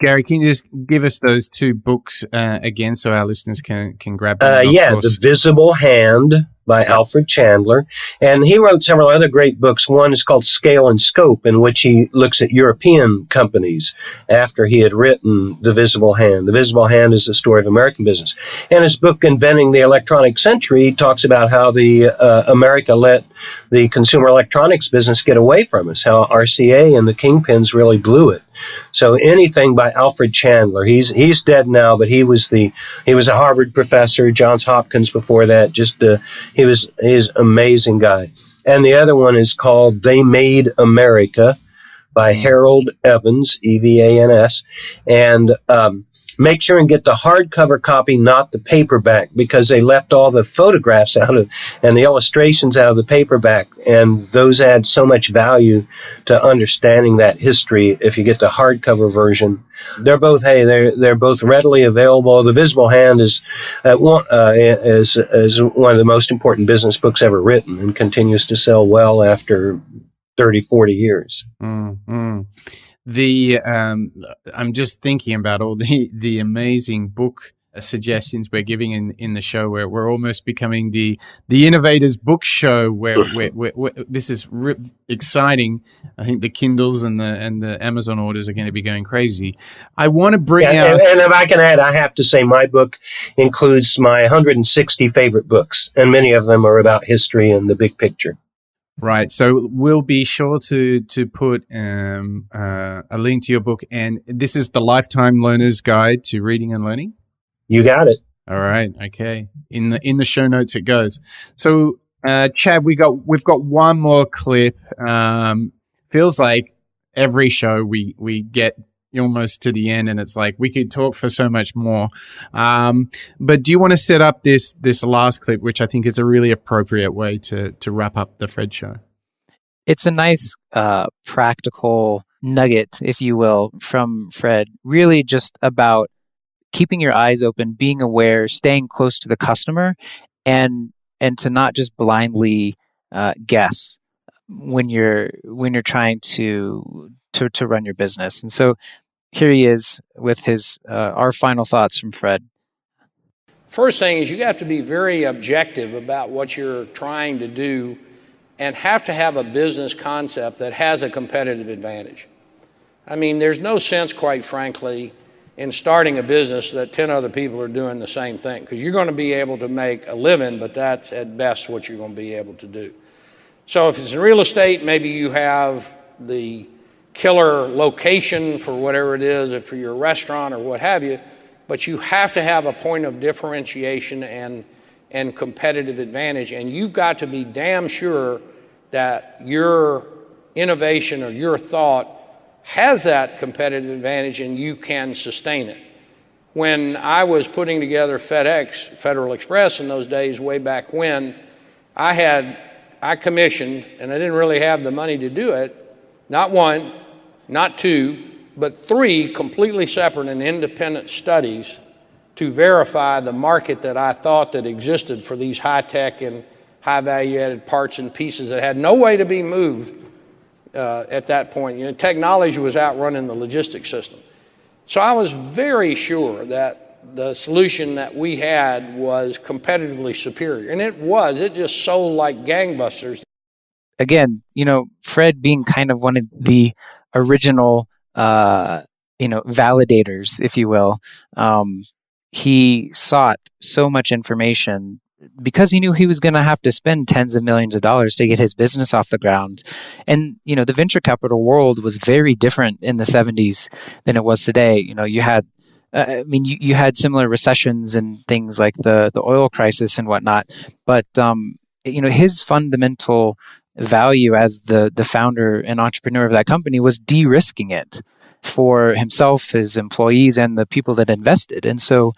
Speaker 1: Gary, can you just give us those two books again so our listeners can grab them?
Speaker 3: The Visible Hand by Alfred Chandler. And he wrote several other great books. One is called Scale and Scope, in which he looks at European companies after he had written The Visible Hand. The Visible Hand is the story of American business. And his book, Inventing the Electronic Century, talks about how America let the consumer electronics business get away from us, how RCA and the kingpins really blew it. So anything by Alfred Chandler, he's dead now, but he was a Harvard professor, Johns Hopkins before that. He's an amazing guy. And the other one is called They Made America by Harold Evans, Evans. And make sure and get the hardcover copy, not the paperback, because they left all the photographs and the illustrations out of the paperback, and those add so much value to understanding that history if you get the hardcover version. They're both readily available. The Visible Hand is one of the most important business books ever written and continues to sell well after 30, 40 years.
Speaker 1: I'm just thinking about all the amazing book suggestions we're giving in the show, where we're almost becoming the innovators book show, where this is exciting. I think the Kindles and the Amazon orders are going to be going crazy. I want to bring out,
Speaker 3: and if I can add, I have to say my book includes my 160 favorite books, and many of them are about history and the big picture.
Speaker 1: Right. So we'll be sure to put a link to your book. And this is the Lifetime Learner's Guide to Reading and Learning?
Speaker 3: You got it.
Speaker 1: All right. Okay. In the show notes it goes. So Chad, we've got one more clip. Feels like every show we get almost to the end, and it's like we could talk for so much more. But do you want to set up this last clip, which I think is a really appropriate way to wrap up the Fred Show?
Speaker 2: It's a nice practical nugget, if you will, from Fred, really just about keeping your eyes open, being aware, staying close to the customer, and to not just blindly guess when you're trying to run your business. And so here he is with his our final thoughts from Fred.
Speaker 4: First thing is you have to be very objective about what you're trying to do and have to have a business concept that has a competitive advantage. I mean, there's no sense, quite frankly, in starting a business that 10 other people are doing the same thing, because you're going to be able to make a living, but that's at best what you're going to be able to do. So if it's in real estate, maybe you have the killer location for whatever it is, if for your restaurant or what have you, but you have to have a point of differentiation and competitive advantage, and you've got to be damn sure that your innovation or your thought has that competitive advantage and you can sustain it. When I was putting together FedEx, Federal Express in those days, way back when, I commissioned, and I didn't really have the money to do it, not one, not two, but three completely separate and independent studies to verify the market that I thought that existed for these high-tech and high-value-added parts and pieces that had no way to be moved at that point. You know, technology was outrunning the logistics system. So I was very sure that the solution that we had was competitively superior. And it was. It just sold like gangbusters.
Speaker 2: Again, you know, Fred being kind of one of the original, validators, if you will, he sought so much information because he knew he was going to have to spend tens of millions of dollars to get his business off the ground. And, you know, the venture capital world was very different in the 70s than it was today. You know, you had, you had similar recessions and things like the oil crisis and whatnot. But, his fundamental value as the founder and entrepreneur of that company was de-risking it for himself, his employees, and the people that invested. And so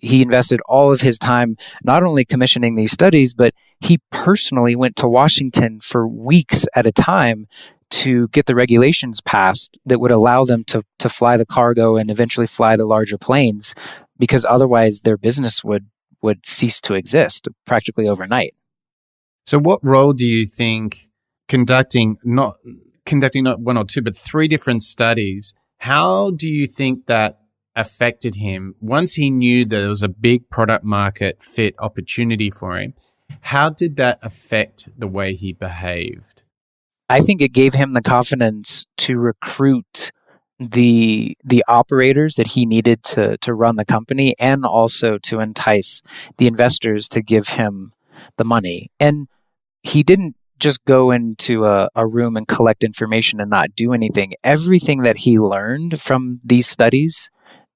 Speaker 2: he invested all of his time not only commissioning these studies, but he personally went to Washington for weeks at a time to get the regulations passed that would allow them to fly the cargo and eventually fly the larger planes, because otherwise their business would cease to exist practically overnight.
Speaker 1: So what role do you think conducting not one or two, but three different studies, how do you think that affected him once he knew that there was a big product market fit opportunity for him? How did that affect the way he behaved?
Speaker 2: I think it gave him the confidence to recruit the operators that he needed to run the company, and also to entice the investors to give him the money. And he didn't just go into a room and collect information and not do anything. Everything that he learned from these studies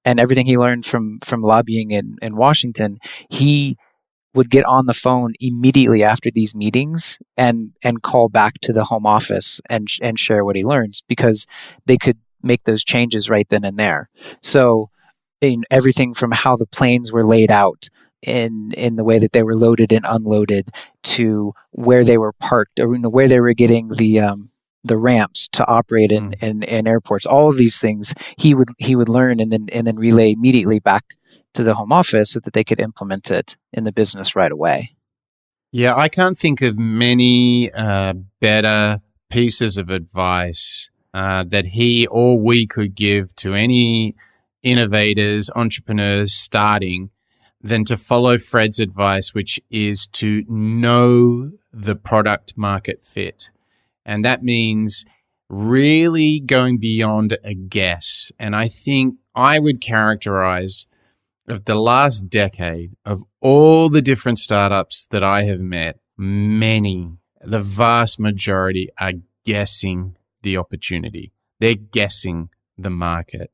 Speaker 2: and everything he learned from lobbying in Washington, he would get on the phone immediately after these meetings and call back to the home office and share what he learns, because they could make those changes right then and there. So in everything from how the planes were laid out in the way that they were loaded and unloaded, to where they were parked, or where they were getting the ramps to operate in airports. All of these things he would learn and then relay immediately back to the home office so that they could implement it in the business right away.
Speaker 1: Yeah, I can't think of many better pieces of advice that he or we could give to any innovators, entrepreneurs starting, than to follow Fred's advice, which is to know the product market fit. And that means really going beyond a guess. And I think I would characterize of the last decade, of all the different startups that I have met, the vast majority are guessing the opportunity. They're guessing the market.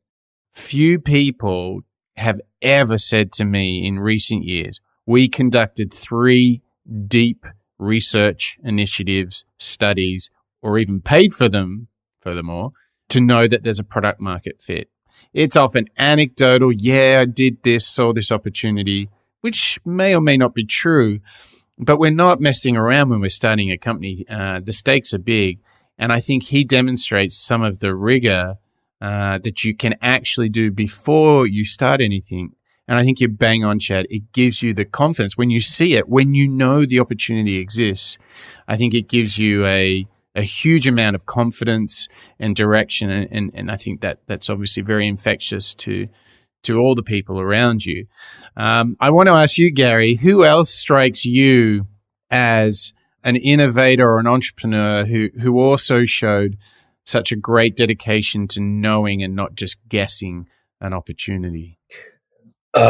Speaker 1: Few people have ever said to me in recent years, we conducted 3 deep research initiatives, studies, or even paid for them, furthermore, to know that there's a product market fit. It's often anecdotal. Yeah, I did this, saw this opportunity, which may or may not be true, but we're not messing around when we're starting a company. The stakes are big. And I think he demonstrates some of the rigor that you can actually do before you start anything. And I think you're bang on, Chad. It gives you the confidence when you see it, when you know the opportunity exists. I think it gives you a huge amount of confidence and direction. And I think that's obviously very infectious to all the people around you. I want to ask you, Gary, who else strikes you as an innovator or an entrepreneur who also showed such a great dedication to knowing and not just guessing an opportunity?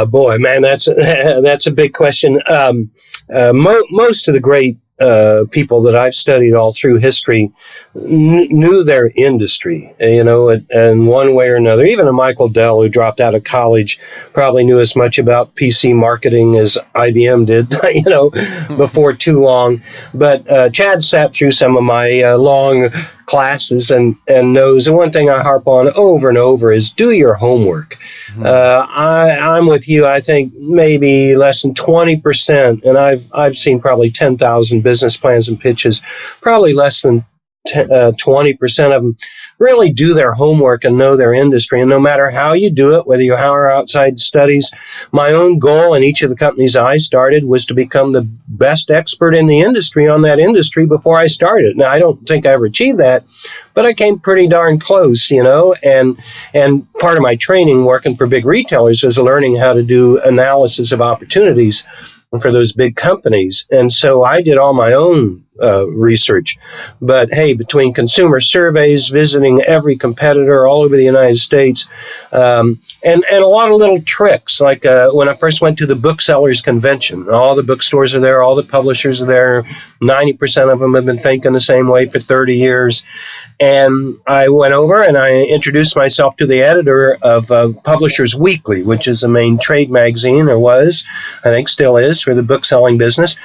Speaker 3: Boy, man, that's a big question. Most of the great people that I've studied all through history, knew their industry, in one way or another. Even a Michael Dell, who dropped out of college, probably knew as much about PC marketing as IBM did, before too long. But Chad sat through some of my long classes and knows the one thing I harp on over and over is do your homework. I'm with you. I think maybe less than 20%, and I've seen probably 10,000 business plans and pitches, probably less than 20% of them really do their homework and know their industry. And no matter how you do it, whether you hire outside studies, my own goal in each of the companies I started was to become the best expert in the industry on that industry before I started. Now, I don't think I ever achieved that, but I came pretty darn close, and part of my training working for big retailers was learning how to do analysis of opportunities for those big companies. And so I did all my own research. But hey, between consumer surveys, visiting every competitor all over the United States, and a lot of little tricks, like when I first went to the booksellers convention, all the bookstores are there, all the publishers are there, 90% of them have been thinking the same way for 30 years. And I went over and I introduced myself to the editor of Publishers Weekly, which is a main trade magazine, or was, I think still is, for the book selling business.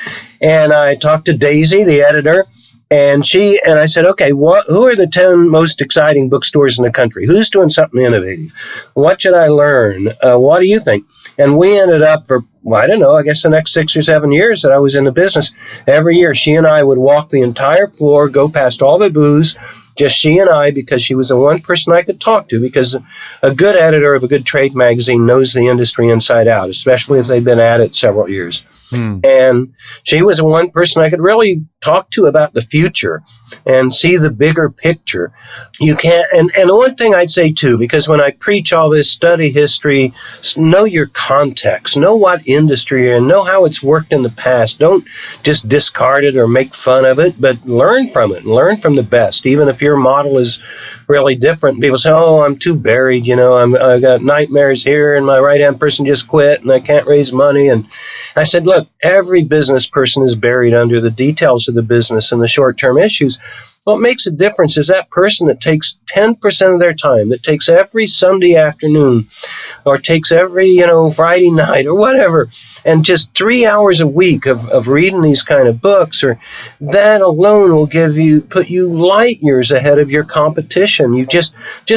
Speaker 3: And I talked to Daisy, the editor, and I said, okay, who are the 10 most exciting bookstores in the country? Who's doing something innovative? What should I learn? What do you think? And we ended up for, I don't know, I guess the next 6 or 7 years that I was in the business, every year she and I would walk the entire floor, go past all the booths, just she and I, because she was the one person I could talk to, because a good editor of a good trade magazine knows the industry inside out, especially if they've been at it several years. And she was the one person I could really talk to about the future and see the bigger picture. You can't, and the one thing I'd say too, because when I preach all this, study history, know your context, know what industry you're in, know how it's worked in the past. Don't just discard it or make fun of it, but learn from it and learn from the best, even if your model is really different. People say, oh, I'm too buried, I've got nightmares here and my right-hand person just quit and I can't raise money. And I said, look, every business person is buried under the details of the business and the short-term issues. What makes a difference is that person that takes 10% of their time, that takes every Sunday afternoon or takes every, Friday night or whatever, and just 3 hours a week of reading these kind of books, or that alone will put you light years ahead of your competition. You just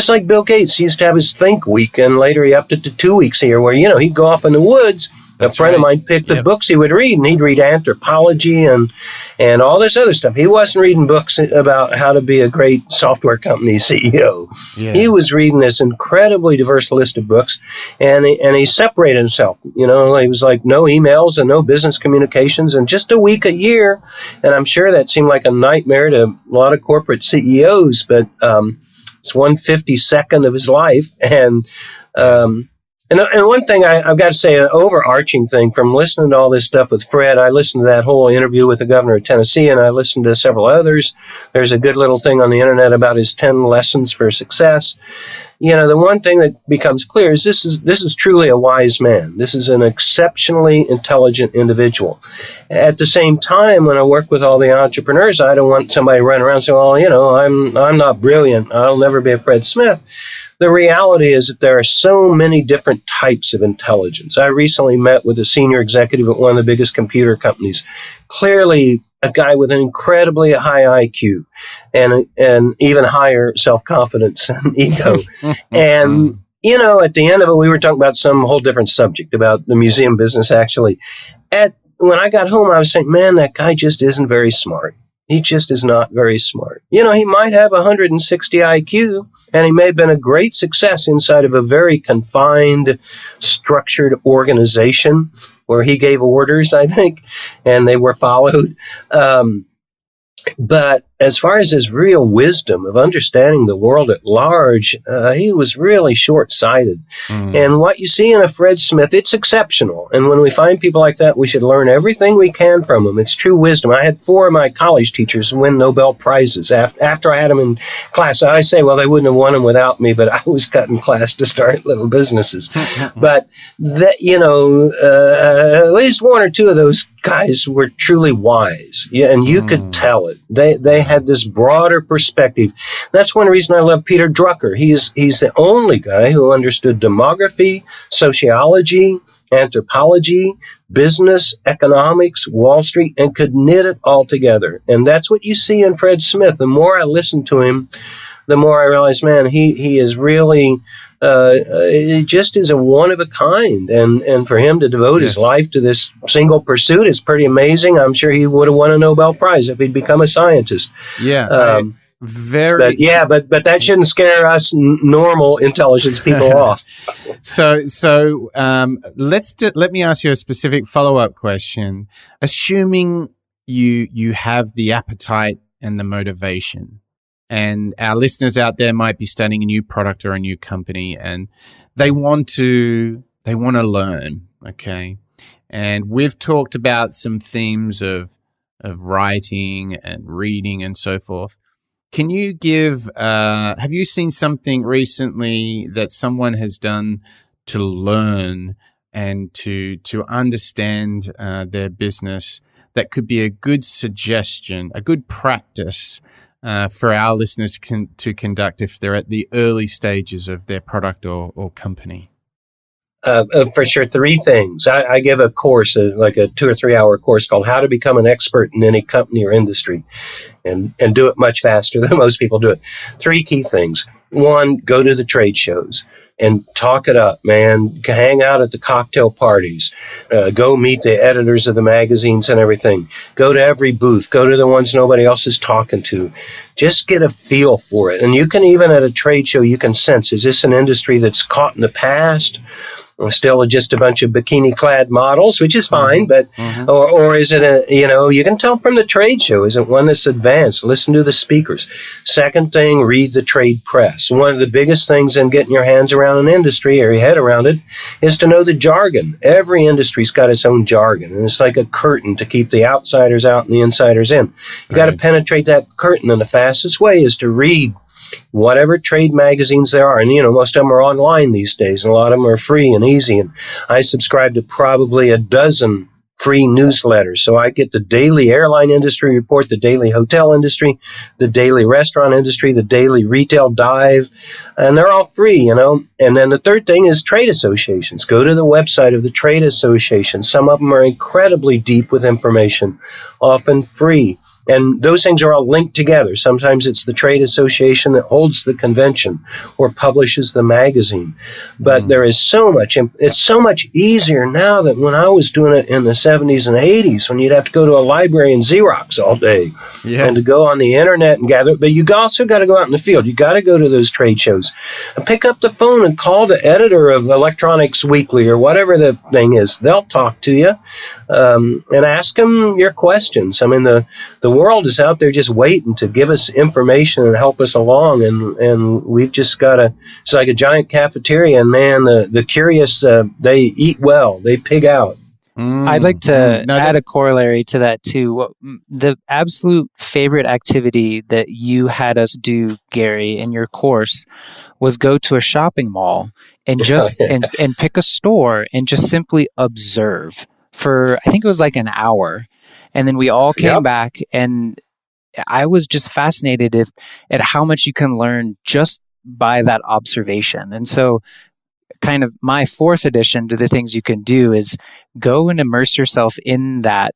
Speaker 3: like Bill Gates, he used to have his Think Week, and later he upped it to 2 weeks a year where, he'd go off in the woods. That's a friend of mine picked the books he would read, and he'd read anthropology and all this other stuff. He wasn't reading books about how to be a great software company CEO. Yeah. He was reading this incredibly diverse list of books, and he separated himself. He was like no emails and no business communications, and just a week a year. And I'm sure that seemed like a nightmare to a lot of corporate CEOs, but it's 1/52nd of his life. And one thing I've got to say, an overarching thing from listening to all this stuff with Fred, I listened to that whole interview with the governor of Tennessee, and I listened to several others. There's a good little thing on the internet about his 10 lessons for success. The one thing that becomes clear is this is truly a wise man. This is an exceptionally intelligent individual. At the same time, when I work with all the entrepreneurs, I don't want somebody running around saying, well, I'm not brilliant. I'll never be a Fred Smith. The reality is that there are so many different types of intelligence. I recently met with a senior executive at one of the biggest computer companies. Clearly a guy with an incredibly high IQ and even higher self-confidence and ego. And, at the end of it, we were talking about some whole different subject, about the museum business, actually. When I got home, I was saying, man, that guy just isn't very smart. He just is not very smart. He might have 160 IQ, and he may have been a great success inside of a very confined, structured organization where he gave orders, I think, and they were followed. But as far as his real wisdom of understanding the world at large, he was really short-sighted. And what you see in a Fred Smith, it's exceptional. And when we find people like that, we should learn everything we can from them. It's true wisdom. I had 4 of my college teachers win Nobel Prizes after I had them in class. I say, well, they wouldn't have won them without me, but I was cutting class to start little businesses. But, at least 1 or 2 of those guys were truly wise. Yeah, and you could tell it. They had this broader perspective. That's one reason I love Peter Drucker. He's the only guy who understood demography, sociology, anthropology, business, economics, Wall Street, and could knit it all together. And that's what you see in Fred Smith. The more I listen to him, the more I realize, man, he is really, he just is a one of a kind. And for him to devote his life to this single pursuit is pretty amazing. I'm sure he would have won a Nobel Prize if he'd become a scientist.
Speaker 1: Yeah.
Speaker 3: But that shouldn't scare us normal intelligence people off.
Speaker 1: So let me ask you a specific follow-up question. Assuming you have the appetite and the motivation, and our listeners out there might be studying a new product or a new company, and they want to learn, okay? And we've talked about some themes of writing and reading and so forth. Can you give, have you seen something recently that someone has done to learn and to understand their business that could be a good suggestion, a good practice for our listeners to conduct if they're at the early stages of their product or company?
Speaker 3: For sure, three things. I give a course, like a 2 or 3 hour course called How to Become an Expert in Any Company or Industry, and do it much faster than most people do it. Three key things. One, go to the trade shows and talk it up, man. Hang out at the cocktail parties. Go meet the editors of the magazines and everything. Go to every booth. Go to the ones nobody else is talking to. Just get a feel for it. And you can even at a trade show, you can sense, is this an industry that's caught in the past? Or still just a bunch of bikini-clad models, which is fine, but or is it you can tell from the trade show, is it one that's advanced? Listen to the speakers. Second thing, read the trade press. One of the biggest things in getting your hands around an industry or your head around it is to know the jargon. Every industry's got its own jargon, and it's like a curtain to keep the outsiders out and the insiders in. You got to penetrate that curtain, and the fastest way is to read whatever trade magazines there are. And, most of them are online these days, and a lot of them are free and easy. And I subscribe to probably a dozen free newsletters. So I get the daily airline industry report, the daily hotel industry, the daily restaurant industry, the daily retail dive, and they're all free, And then the third thing is trade associations. Go to the website of the trade association. Some of them are incredibly deep with information, often free. And those things are all linked together. Sometimes it's the trade association that holds the convention or publishes the magazine. But there is so much, it's so much easier now than when I was doing it in the 70s and 80s, when you'd have to go to a library and Xerox all day and to go on the internet and gather. But you also got to go out in the field. You got to go to those trade shows and pick up the phone and call the editor of Electronics Weekly or whatever the thing is. They'll talk to you and ask them your questions. I mean, the world is out there just waiting to give us information and help us along, and we've just got to, it's like a giant cafeteria, and man, the curious, they eat well, they pig out.
Speaker 2: I'd like to add a corollary to that too. The absolute favorite activity that you had us do, Gary, in your course was go to a shopping mall and just and pick a store and just simply observe for, I think it was like an hour. And then we all came back, and I was just fascinated at how much you can learn just by that observation. And so kind of my fourth addition to the things you can do is go and immerse yourself in that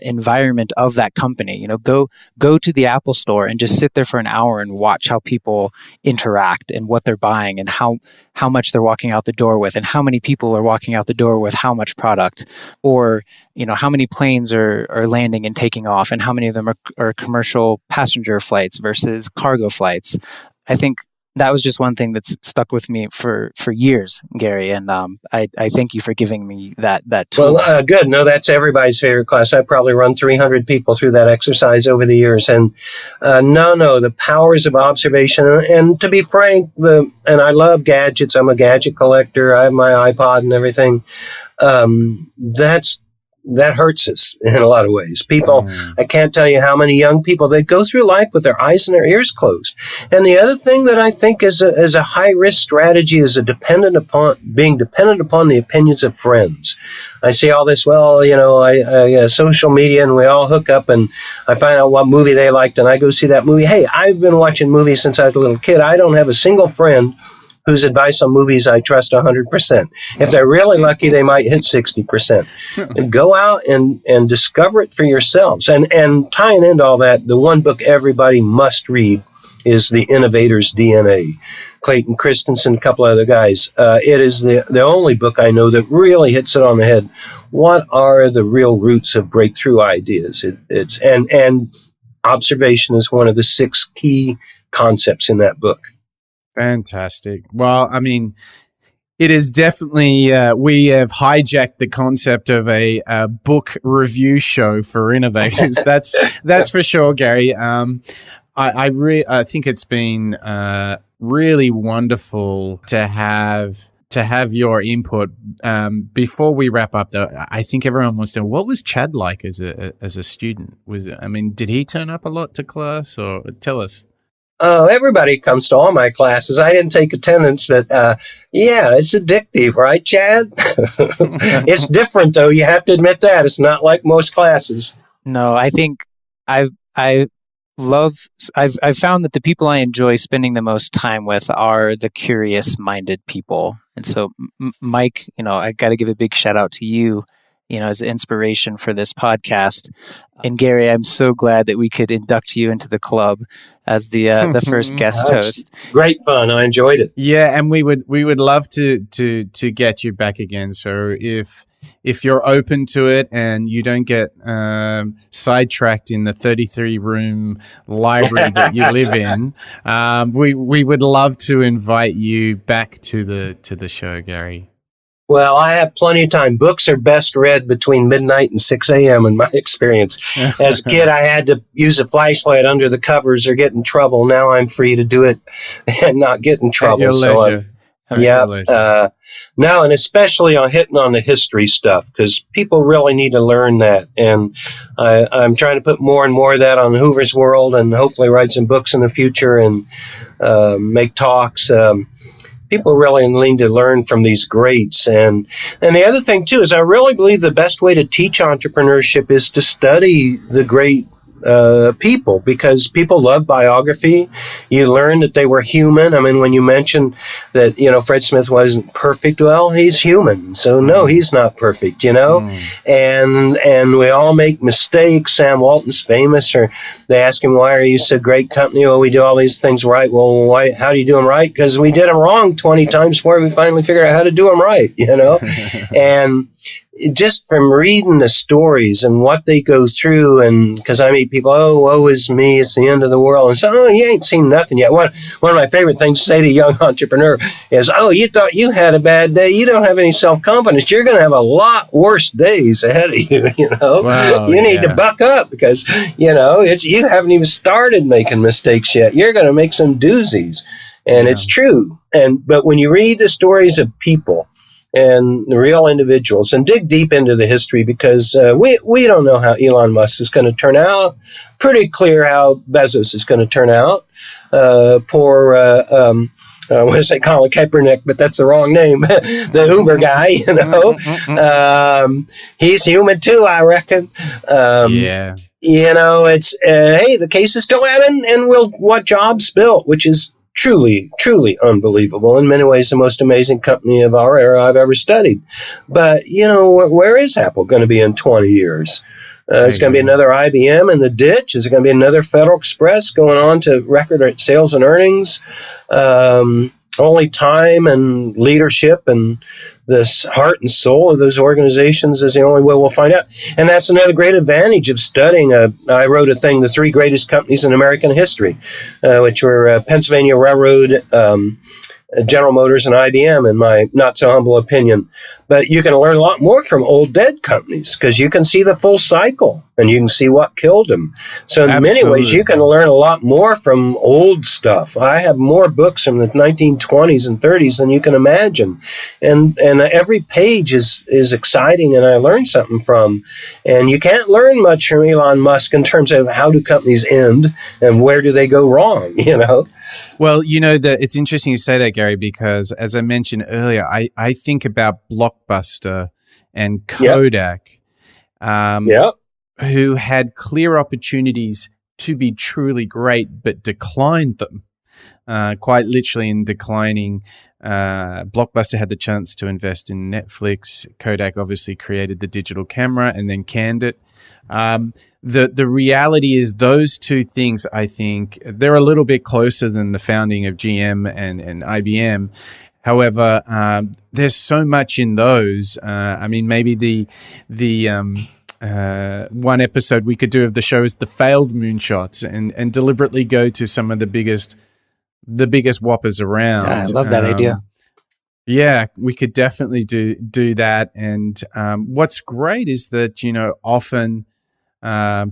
Speaker 2: environment of that company. Go to the Apple store and just sit there for an hour and watch how people interact and what they're buying and how much they're walking out the door with and how many people are walking out the door with how much product, or how many planes are landing and taking off and how many of them are commercial passenger flights versus cargo flights. I think that was just one thing that's stuck with me for years, Gary, and I thank you for giving me that tool.
Speaker 3: Well, good. No, that's everybody's favorite class. I probably run 300 people through that exercise over the years, and the powers of observation. And to be frank, and I love gadgets. I'm a gadget collector. I have my iPod and everything. That's that hurts us in a lot of ways. People, I can't tell you how many young people, they go through life with their eyes and their ears closed. And the other thing that I think is a high risk strategy is being dependent upon the opinions of friends. I see all this, I social media, and we all hook up, and I find out what movie they liked, and I go see that movie. Hey, I've been watching movies since I was a little kid. I don't have a single friend whose advice on movies I trust 100%. If they're really lucky, they might hit 60%. And go out and discover it for yourselves. And tying into all that, the one book everybody must read is The Innovator's DNA. Clayton Christensen, a couple other guys. It is the only book I know that really hits it on the head. What are the real roots of breakthrough ideas? And observation is one of the 6 key concepts in that book.
Speaker 1: Fantastic. Well, I mean, it is definitely, we have hijacked the concept of a book review show for innovators. That's for sure, Gary. I think it's been really wonderful to have your input. Before we wrap up, though, I think everyone wants to know, what was Chad like as a student? Did he turn up a lot to class, or tell us?
Speaker 3: Oh, everybody comes to all my classes. I didn't take attendance, but yeah, it's addictive, right, Chad? It's different, though. You have to admit that. It's not like most classes.
Speaker 2: No, I think I've found that the people I enjoy spending the most time with are the curious-minded people. And so, Mike, I got to give a big shout out to you, as the inspiration for this podcast. And Gary, I'm so glad that we could induct you into the club as the first guest host.
Speaker 3: Great fun. I enjoyed it.
Speaker 1: Yeah, and we would love to get you back again. So if you're open to it and you don't get sidetracked in the 33-room library that you live in, we would love to invite you back to the show, Gary.
Speaker 3: Well, I have plenty of time. Books are best read between midnight and 6 a.m. in my experience. As a kid, I had to use a flashlight under the covers or get in trouble. Now I'm free to do it and not get in trouble.
Speaker 1: At your leisure.
Speaker 3: No, and especially on hitting on the history stuff, because people really need to learn that. And I'm trying to put more and more of that on Hoover's World, and hopefully write some books in the future and make talks. People really need to learn from these greats. And the other thing, too, is I really believe the best way to teach entrepreneurship is to study the great people, because people love biography. You learn that they were human. I mean, when you mention that, Fred Smith wasn't perfect, well, he's human. So no, he's not perfect, and we all make mistakes. Sam Walton's famous, or they ask him, why are you so great company? Well, we do all these things right. Well, how do you do them right? Because we did them wrong 20 times before we finally figured out how to do them right, and just from reading the stories and what they go through, and because I meet people, woe is me, it's the end of the world, and so, you ain't seen nothing yet. One of my favorite things to say to a young entrepreneur is, you thought you had a bad day, you don't have any self-confidence, you're going to have a lot worse days ahead of you.
Speaker 1: Wow,
Speaker 3: you need to buck up, because you haven't even started making mistakes yet. You're going to make some doozies, and it's true. But when you read the stories of people and the real individuals, and dig deep into the history, because we don't know how Elon Musk is going to turn out. Pretty clear how Bezos is going to turn out. Poor, what does they call it, Kaepernick, but that's the wrong name. The Hoover guy, he's human too, I reckon. It's hey, the case is still out, and what Jobs built, which is truly, truly unbelievable. In many ways, the most amazing company of our era I've ever studied. But, where is Apple going to be in 20 years? It's going to be another IBM in the ditch. Is it going to be another Federal Express going on to record sales and earnings? Only time and leadership and this heart and soul of those organizations is the only way we'll find out. And that's another great advantage of studying. I wrote a thing, the 3 greatest companies in American history, which were Pennsylvania Railroad, General Motors and IBM, in my not so humble opinion. But you can learn a lot more from old dead companies because you can see the full cycle and you can see what killed them. So in many ways, you can learn a lot more from old stuff. I have more books from the 1920s and 30s than you can imagine. And every page is exciting and I learn something from. And you can't learn much from Elon Musk in terms of how do companies end and where do they go wrong, you know?
Speaker 1: Well, it's interesting you say that, Gary, because as I mentioned earlier, I think about Blockbuster and Kodak, who had clear opportunities to be truly great, but declined them. Quite literally in declining. Blockbuster had the chance to invest in Netflix. Kodak obviously created the digital camera and then canned it. The reality is those two things, I think, they're a little bit closer than the founding of GM and IBM. However, there's so much in those. I mean, maybe the one episode we could do of the show is the failed moonshots and deliberately go to some of the biggest whoppers around.
Speaker 2: Yeah, I love that idea.
Speaker 1: Yeah, we could definitely do that. And what's great is that, often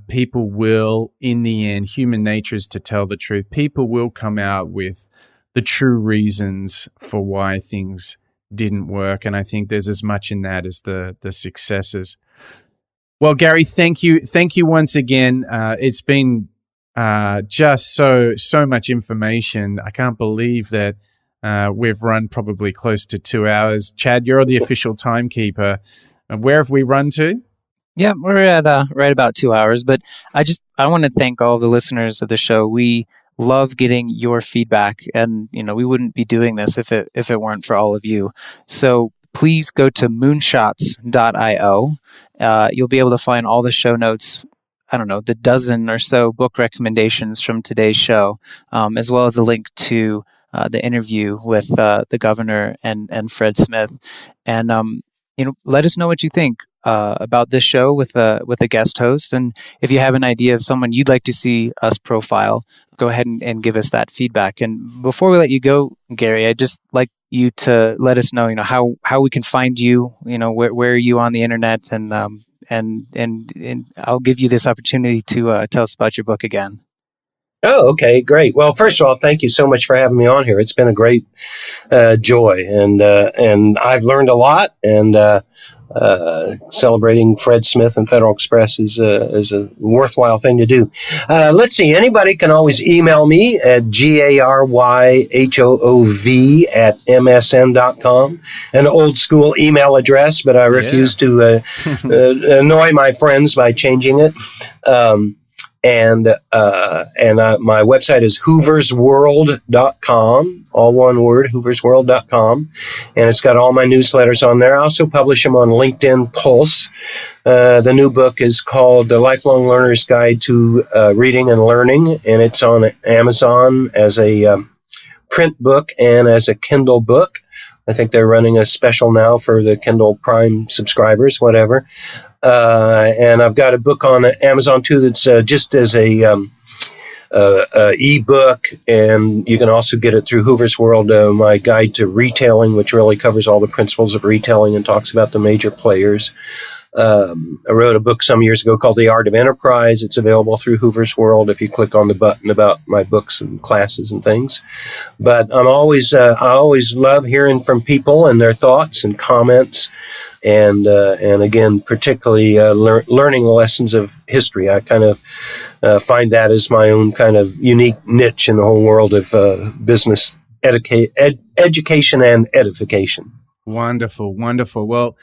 Speaker 1: people will, in the end, human nature is to tell the truth. People will come out with the true reasons for why things didn't work. And I think there's as much in that as the successes. Well, Gary, thank you once again. It's been just so much information. I can't believe that we've run probably close to 2 hours. Chad, you're the official timekeeper. Where have we run to?
Speaker 2: Yeah, we're at right about 2 hours. But I want to thank all the listeners of the show. We love getting your feedback, and we wouldn't be doing this if it weren't for all of you. So please go to moonshots.io. You'll be able to find all the show notes. I don't know, the dozen or so book recommendations from today's show, as well as a link to the interview with the governor and Fred Smith. And let us know what you think about this show with a guest host. And if you have an idea of someone you'd like to see us profile, go ahead and give us that feedback. And before we let you go, Gary, I'd just like you to let us know, how we can find you. Where are you on the internet, and I'll give you this opportunity to tell us about your book again.
Speaker 3: Oh, okay, great. Well, first of all, thank you so much for having me on here. It's been a great joy, and I've learned a lot. And celebrating Fred Smith and Federal Express is a worthwhile thing to do. Let's see. Anybody can always email me at garyhoov@msn.com, an old school email address, but I refuse to annoy my friends by changing it. And my website is hooversworld.com, all one word, hooversworld.com. And it's got all my newsletters on there. I also publish them on LinkedIn Pulse. The new book is called The Lifelong Learner's Guide to Reading and Learning, and it's on Amazon as a print book and as a Kindle book. I think they're running a special now for the Kindle Prime subscribers, whatever. And I've got a book on Amazon too that's just as a ebook, and you can also get it through Hoover's World, my guide to retailing, which really covers all the principles of retailing and talks about the major players. I wrote a book some years ago called The Art of Enterprise. It's available through Hoover's World if you click on the button about my books and classes and things. But I always love hearing from people and their thoughts and comments, and again, particularly learning the lessons of history. I kind of find that as my own kind of unique niche in the whole world of business education and edification.
Speaker 1: Wonderful, wonderful. Well,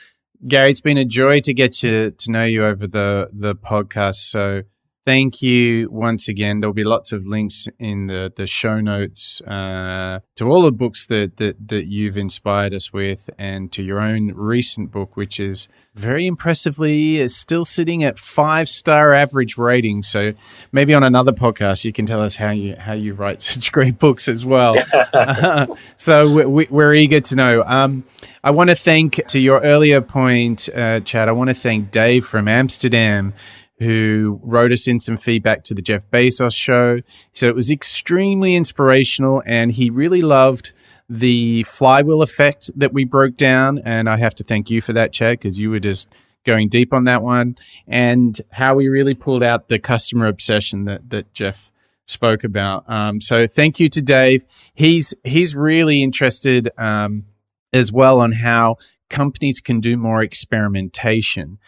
Speaker 1: Gary, it's been a joy to get to know you over the podcast. So thank you once again. There'll be lots of links in the show notes to all the books that you've inspired us with, and to your own recent book, which is very impressively is still sitting at 5-star average rating. So maybe on another podcast you can tell us how you write such great books as well. So we're eager to know. I want to thank, to your earlier point, Chad, I want to thank Dave from Amsterdam, who wrote us in some feedback to the Jeff Bezos show. So it was extremely inspirational, and he really loved the flywheel effect that we broke down, and I have to thank you for that, Chad, because you were just going deep on that one, and how we really pulled out the customer obsession that Jeff spoke about. So thank you to Dave. He's really interested as well on how companies can do more experimentation.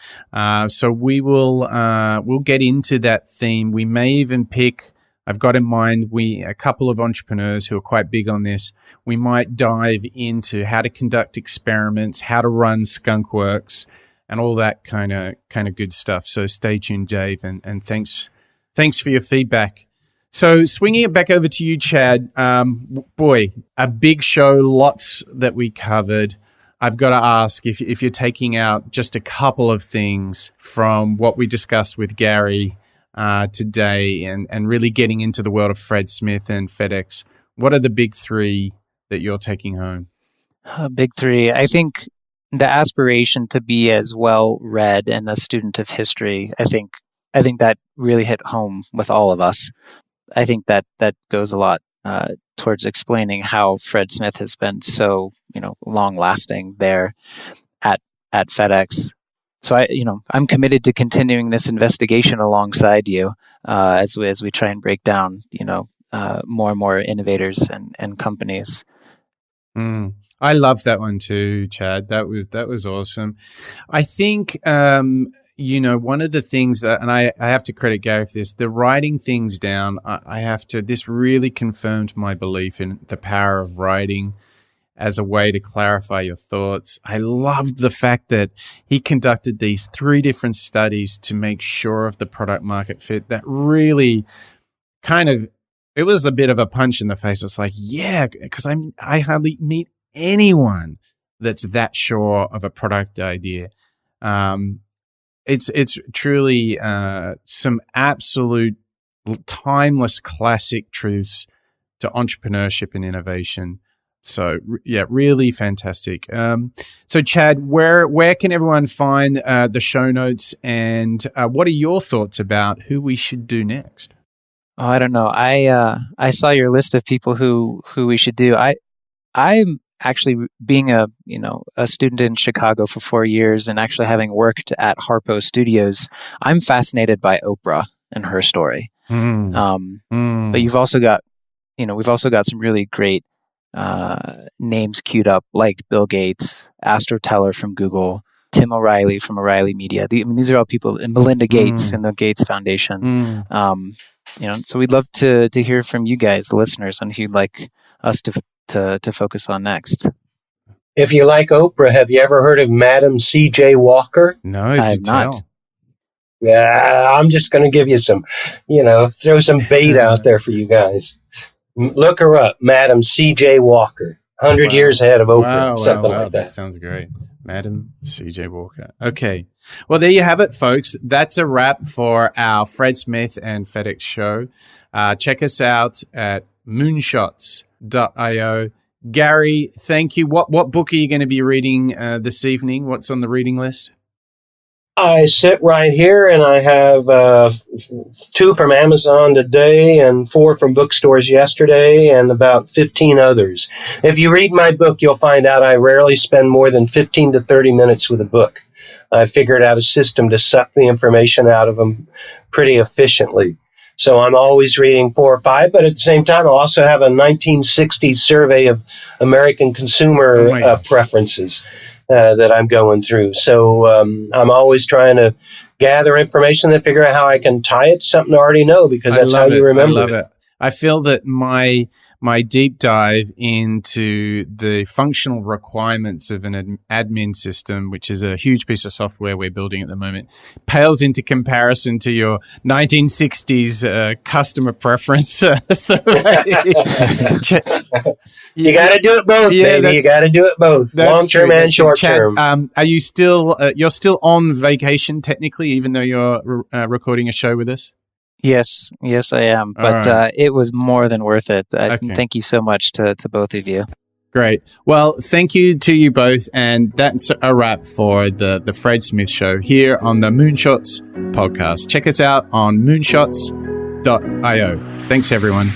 Speaker 1: So we'll get into that theme. We may even pick, I've got in mind, a couple of entrepreneurs who are quite big on this. We might dive into how to conduct experiments, how to run skunkworks, and all that kind of good stuff. So stay tuned, Dave, and thanks for your feedback. So swinging it back over to you, Chad. Boy, a big show, lots that we covered. I've got to ask if you're taking out just a couple of things from what we discussed with Gary today and really getting into the world of Fred Smith and FedEx. What are the big three that you're taking home?
Speaker 2: Big three. I think the aspiration to be as well read and a student of history, I think that really hit home with all of us. I think that goes a lot towards explaining how Fred Smith has been so, long lasting there at FedEx. So I'm committed to continuing this investigation alongside you as we try and break down, more and more innovators and companies.
Speaker 1: I love that one too, Chad. That was awesome. I think, one of the things that, and I have to credit Gary for this, the writing things down, this really confirmed my belief in the power of writing as a way to clarify your thoughts. I loved the fact that he conducted these 3 different studies to make sure of the product market fit. That really it was a bit of a punch in the face. It's like, yeah, because I hardly meet anyone that's that sure of a product idea. It's truly some absolute timeless classic truths to entrepreneurship and innovation. So yeah, really fantastic. So Chad, where can everyone find the show notes, and what are your thoughts about who we should do next?
Speaker 2: Oh, I don't know. I saw your list of people who we should do. I'm actually, being a student in Chicago for 4 years and actually having worked at Harpo Studios, I'm fascinated by Oprah and her story. But you've also got, we've also got some really great names queued up, like Bill Gates, Astor Teller from Google, Tim O'Reilly from O'Reilly Media. These are all people, and Melinda Gates and the Gates Foundation. So we'd love to hear from you guys, the listeners, on who you'd like us to focus on next.
Speaker 3: If you like Oprah, have you ever heard of Madam C.J. Walker?
Speaker 1: No,
Speaker 2: I have not.
Speaker 3: Yeah, I'm just going to give you some, throw some bait out there for you guys. Look her up, Madam C.J. Walker. 100 years ahead of Oprah, something like that.
Speaker 1: That sounds great. Madam C.J. Walker. Okay. Well, there you have it, folks. That's a wrap for our Fred Smith and FedEx show. Check us out at moonshots.io. Gary, thank you. What book are you going to be reading this evening? What's on the reading list?
Speaker 3: I sit right here, and I have 2 from Amazon today and 4 from bookstores yesterday, and about 15 others. If you read my book, you'll find out I rarely spend more than 15 to 30 minutes with a book. I figured out a system to suck the information out of them pretty efficiently. So I'm always reading 4 or 5, but at the same time, I also have a 1960s survey of American consumer preferences that I'm going through. So I'm always trying to gather information and figure out how I can tie it to something I already know, because that's how you remember it.
Speaker 1: I love it. I feel that my deep dive into the functional requirements of an admin system, which is a huge piece of software we're building at the moment, pales into comparison to your 1960s customer preference survey.
Speaker 3: You got to do it both, baby. You got to do it both, long-term and short-term.
Speaker 1: Are you still you're still on vacation technically, even though you're recording a show with us?
Speaker 2: Yes, I am. But it was more than worth it. Thank you so much to both of you.
Speaker 1: Great. Well, thank you to you both. And that's a wrap for the Fred Smith Show here on the Moonshots podcast. Check us out on moonshots.io. Thanks, everyone.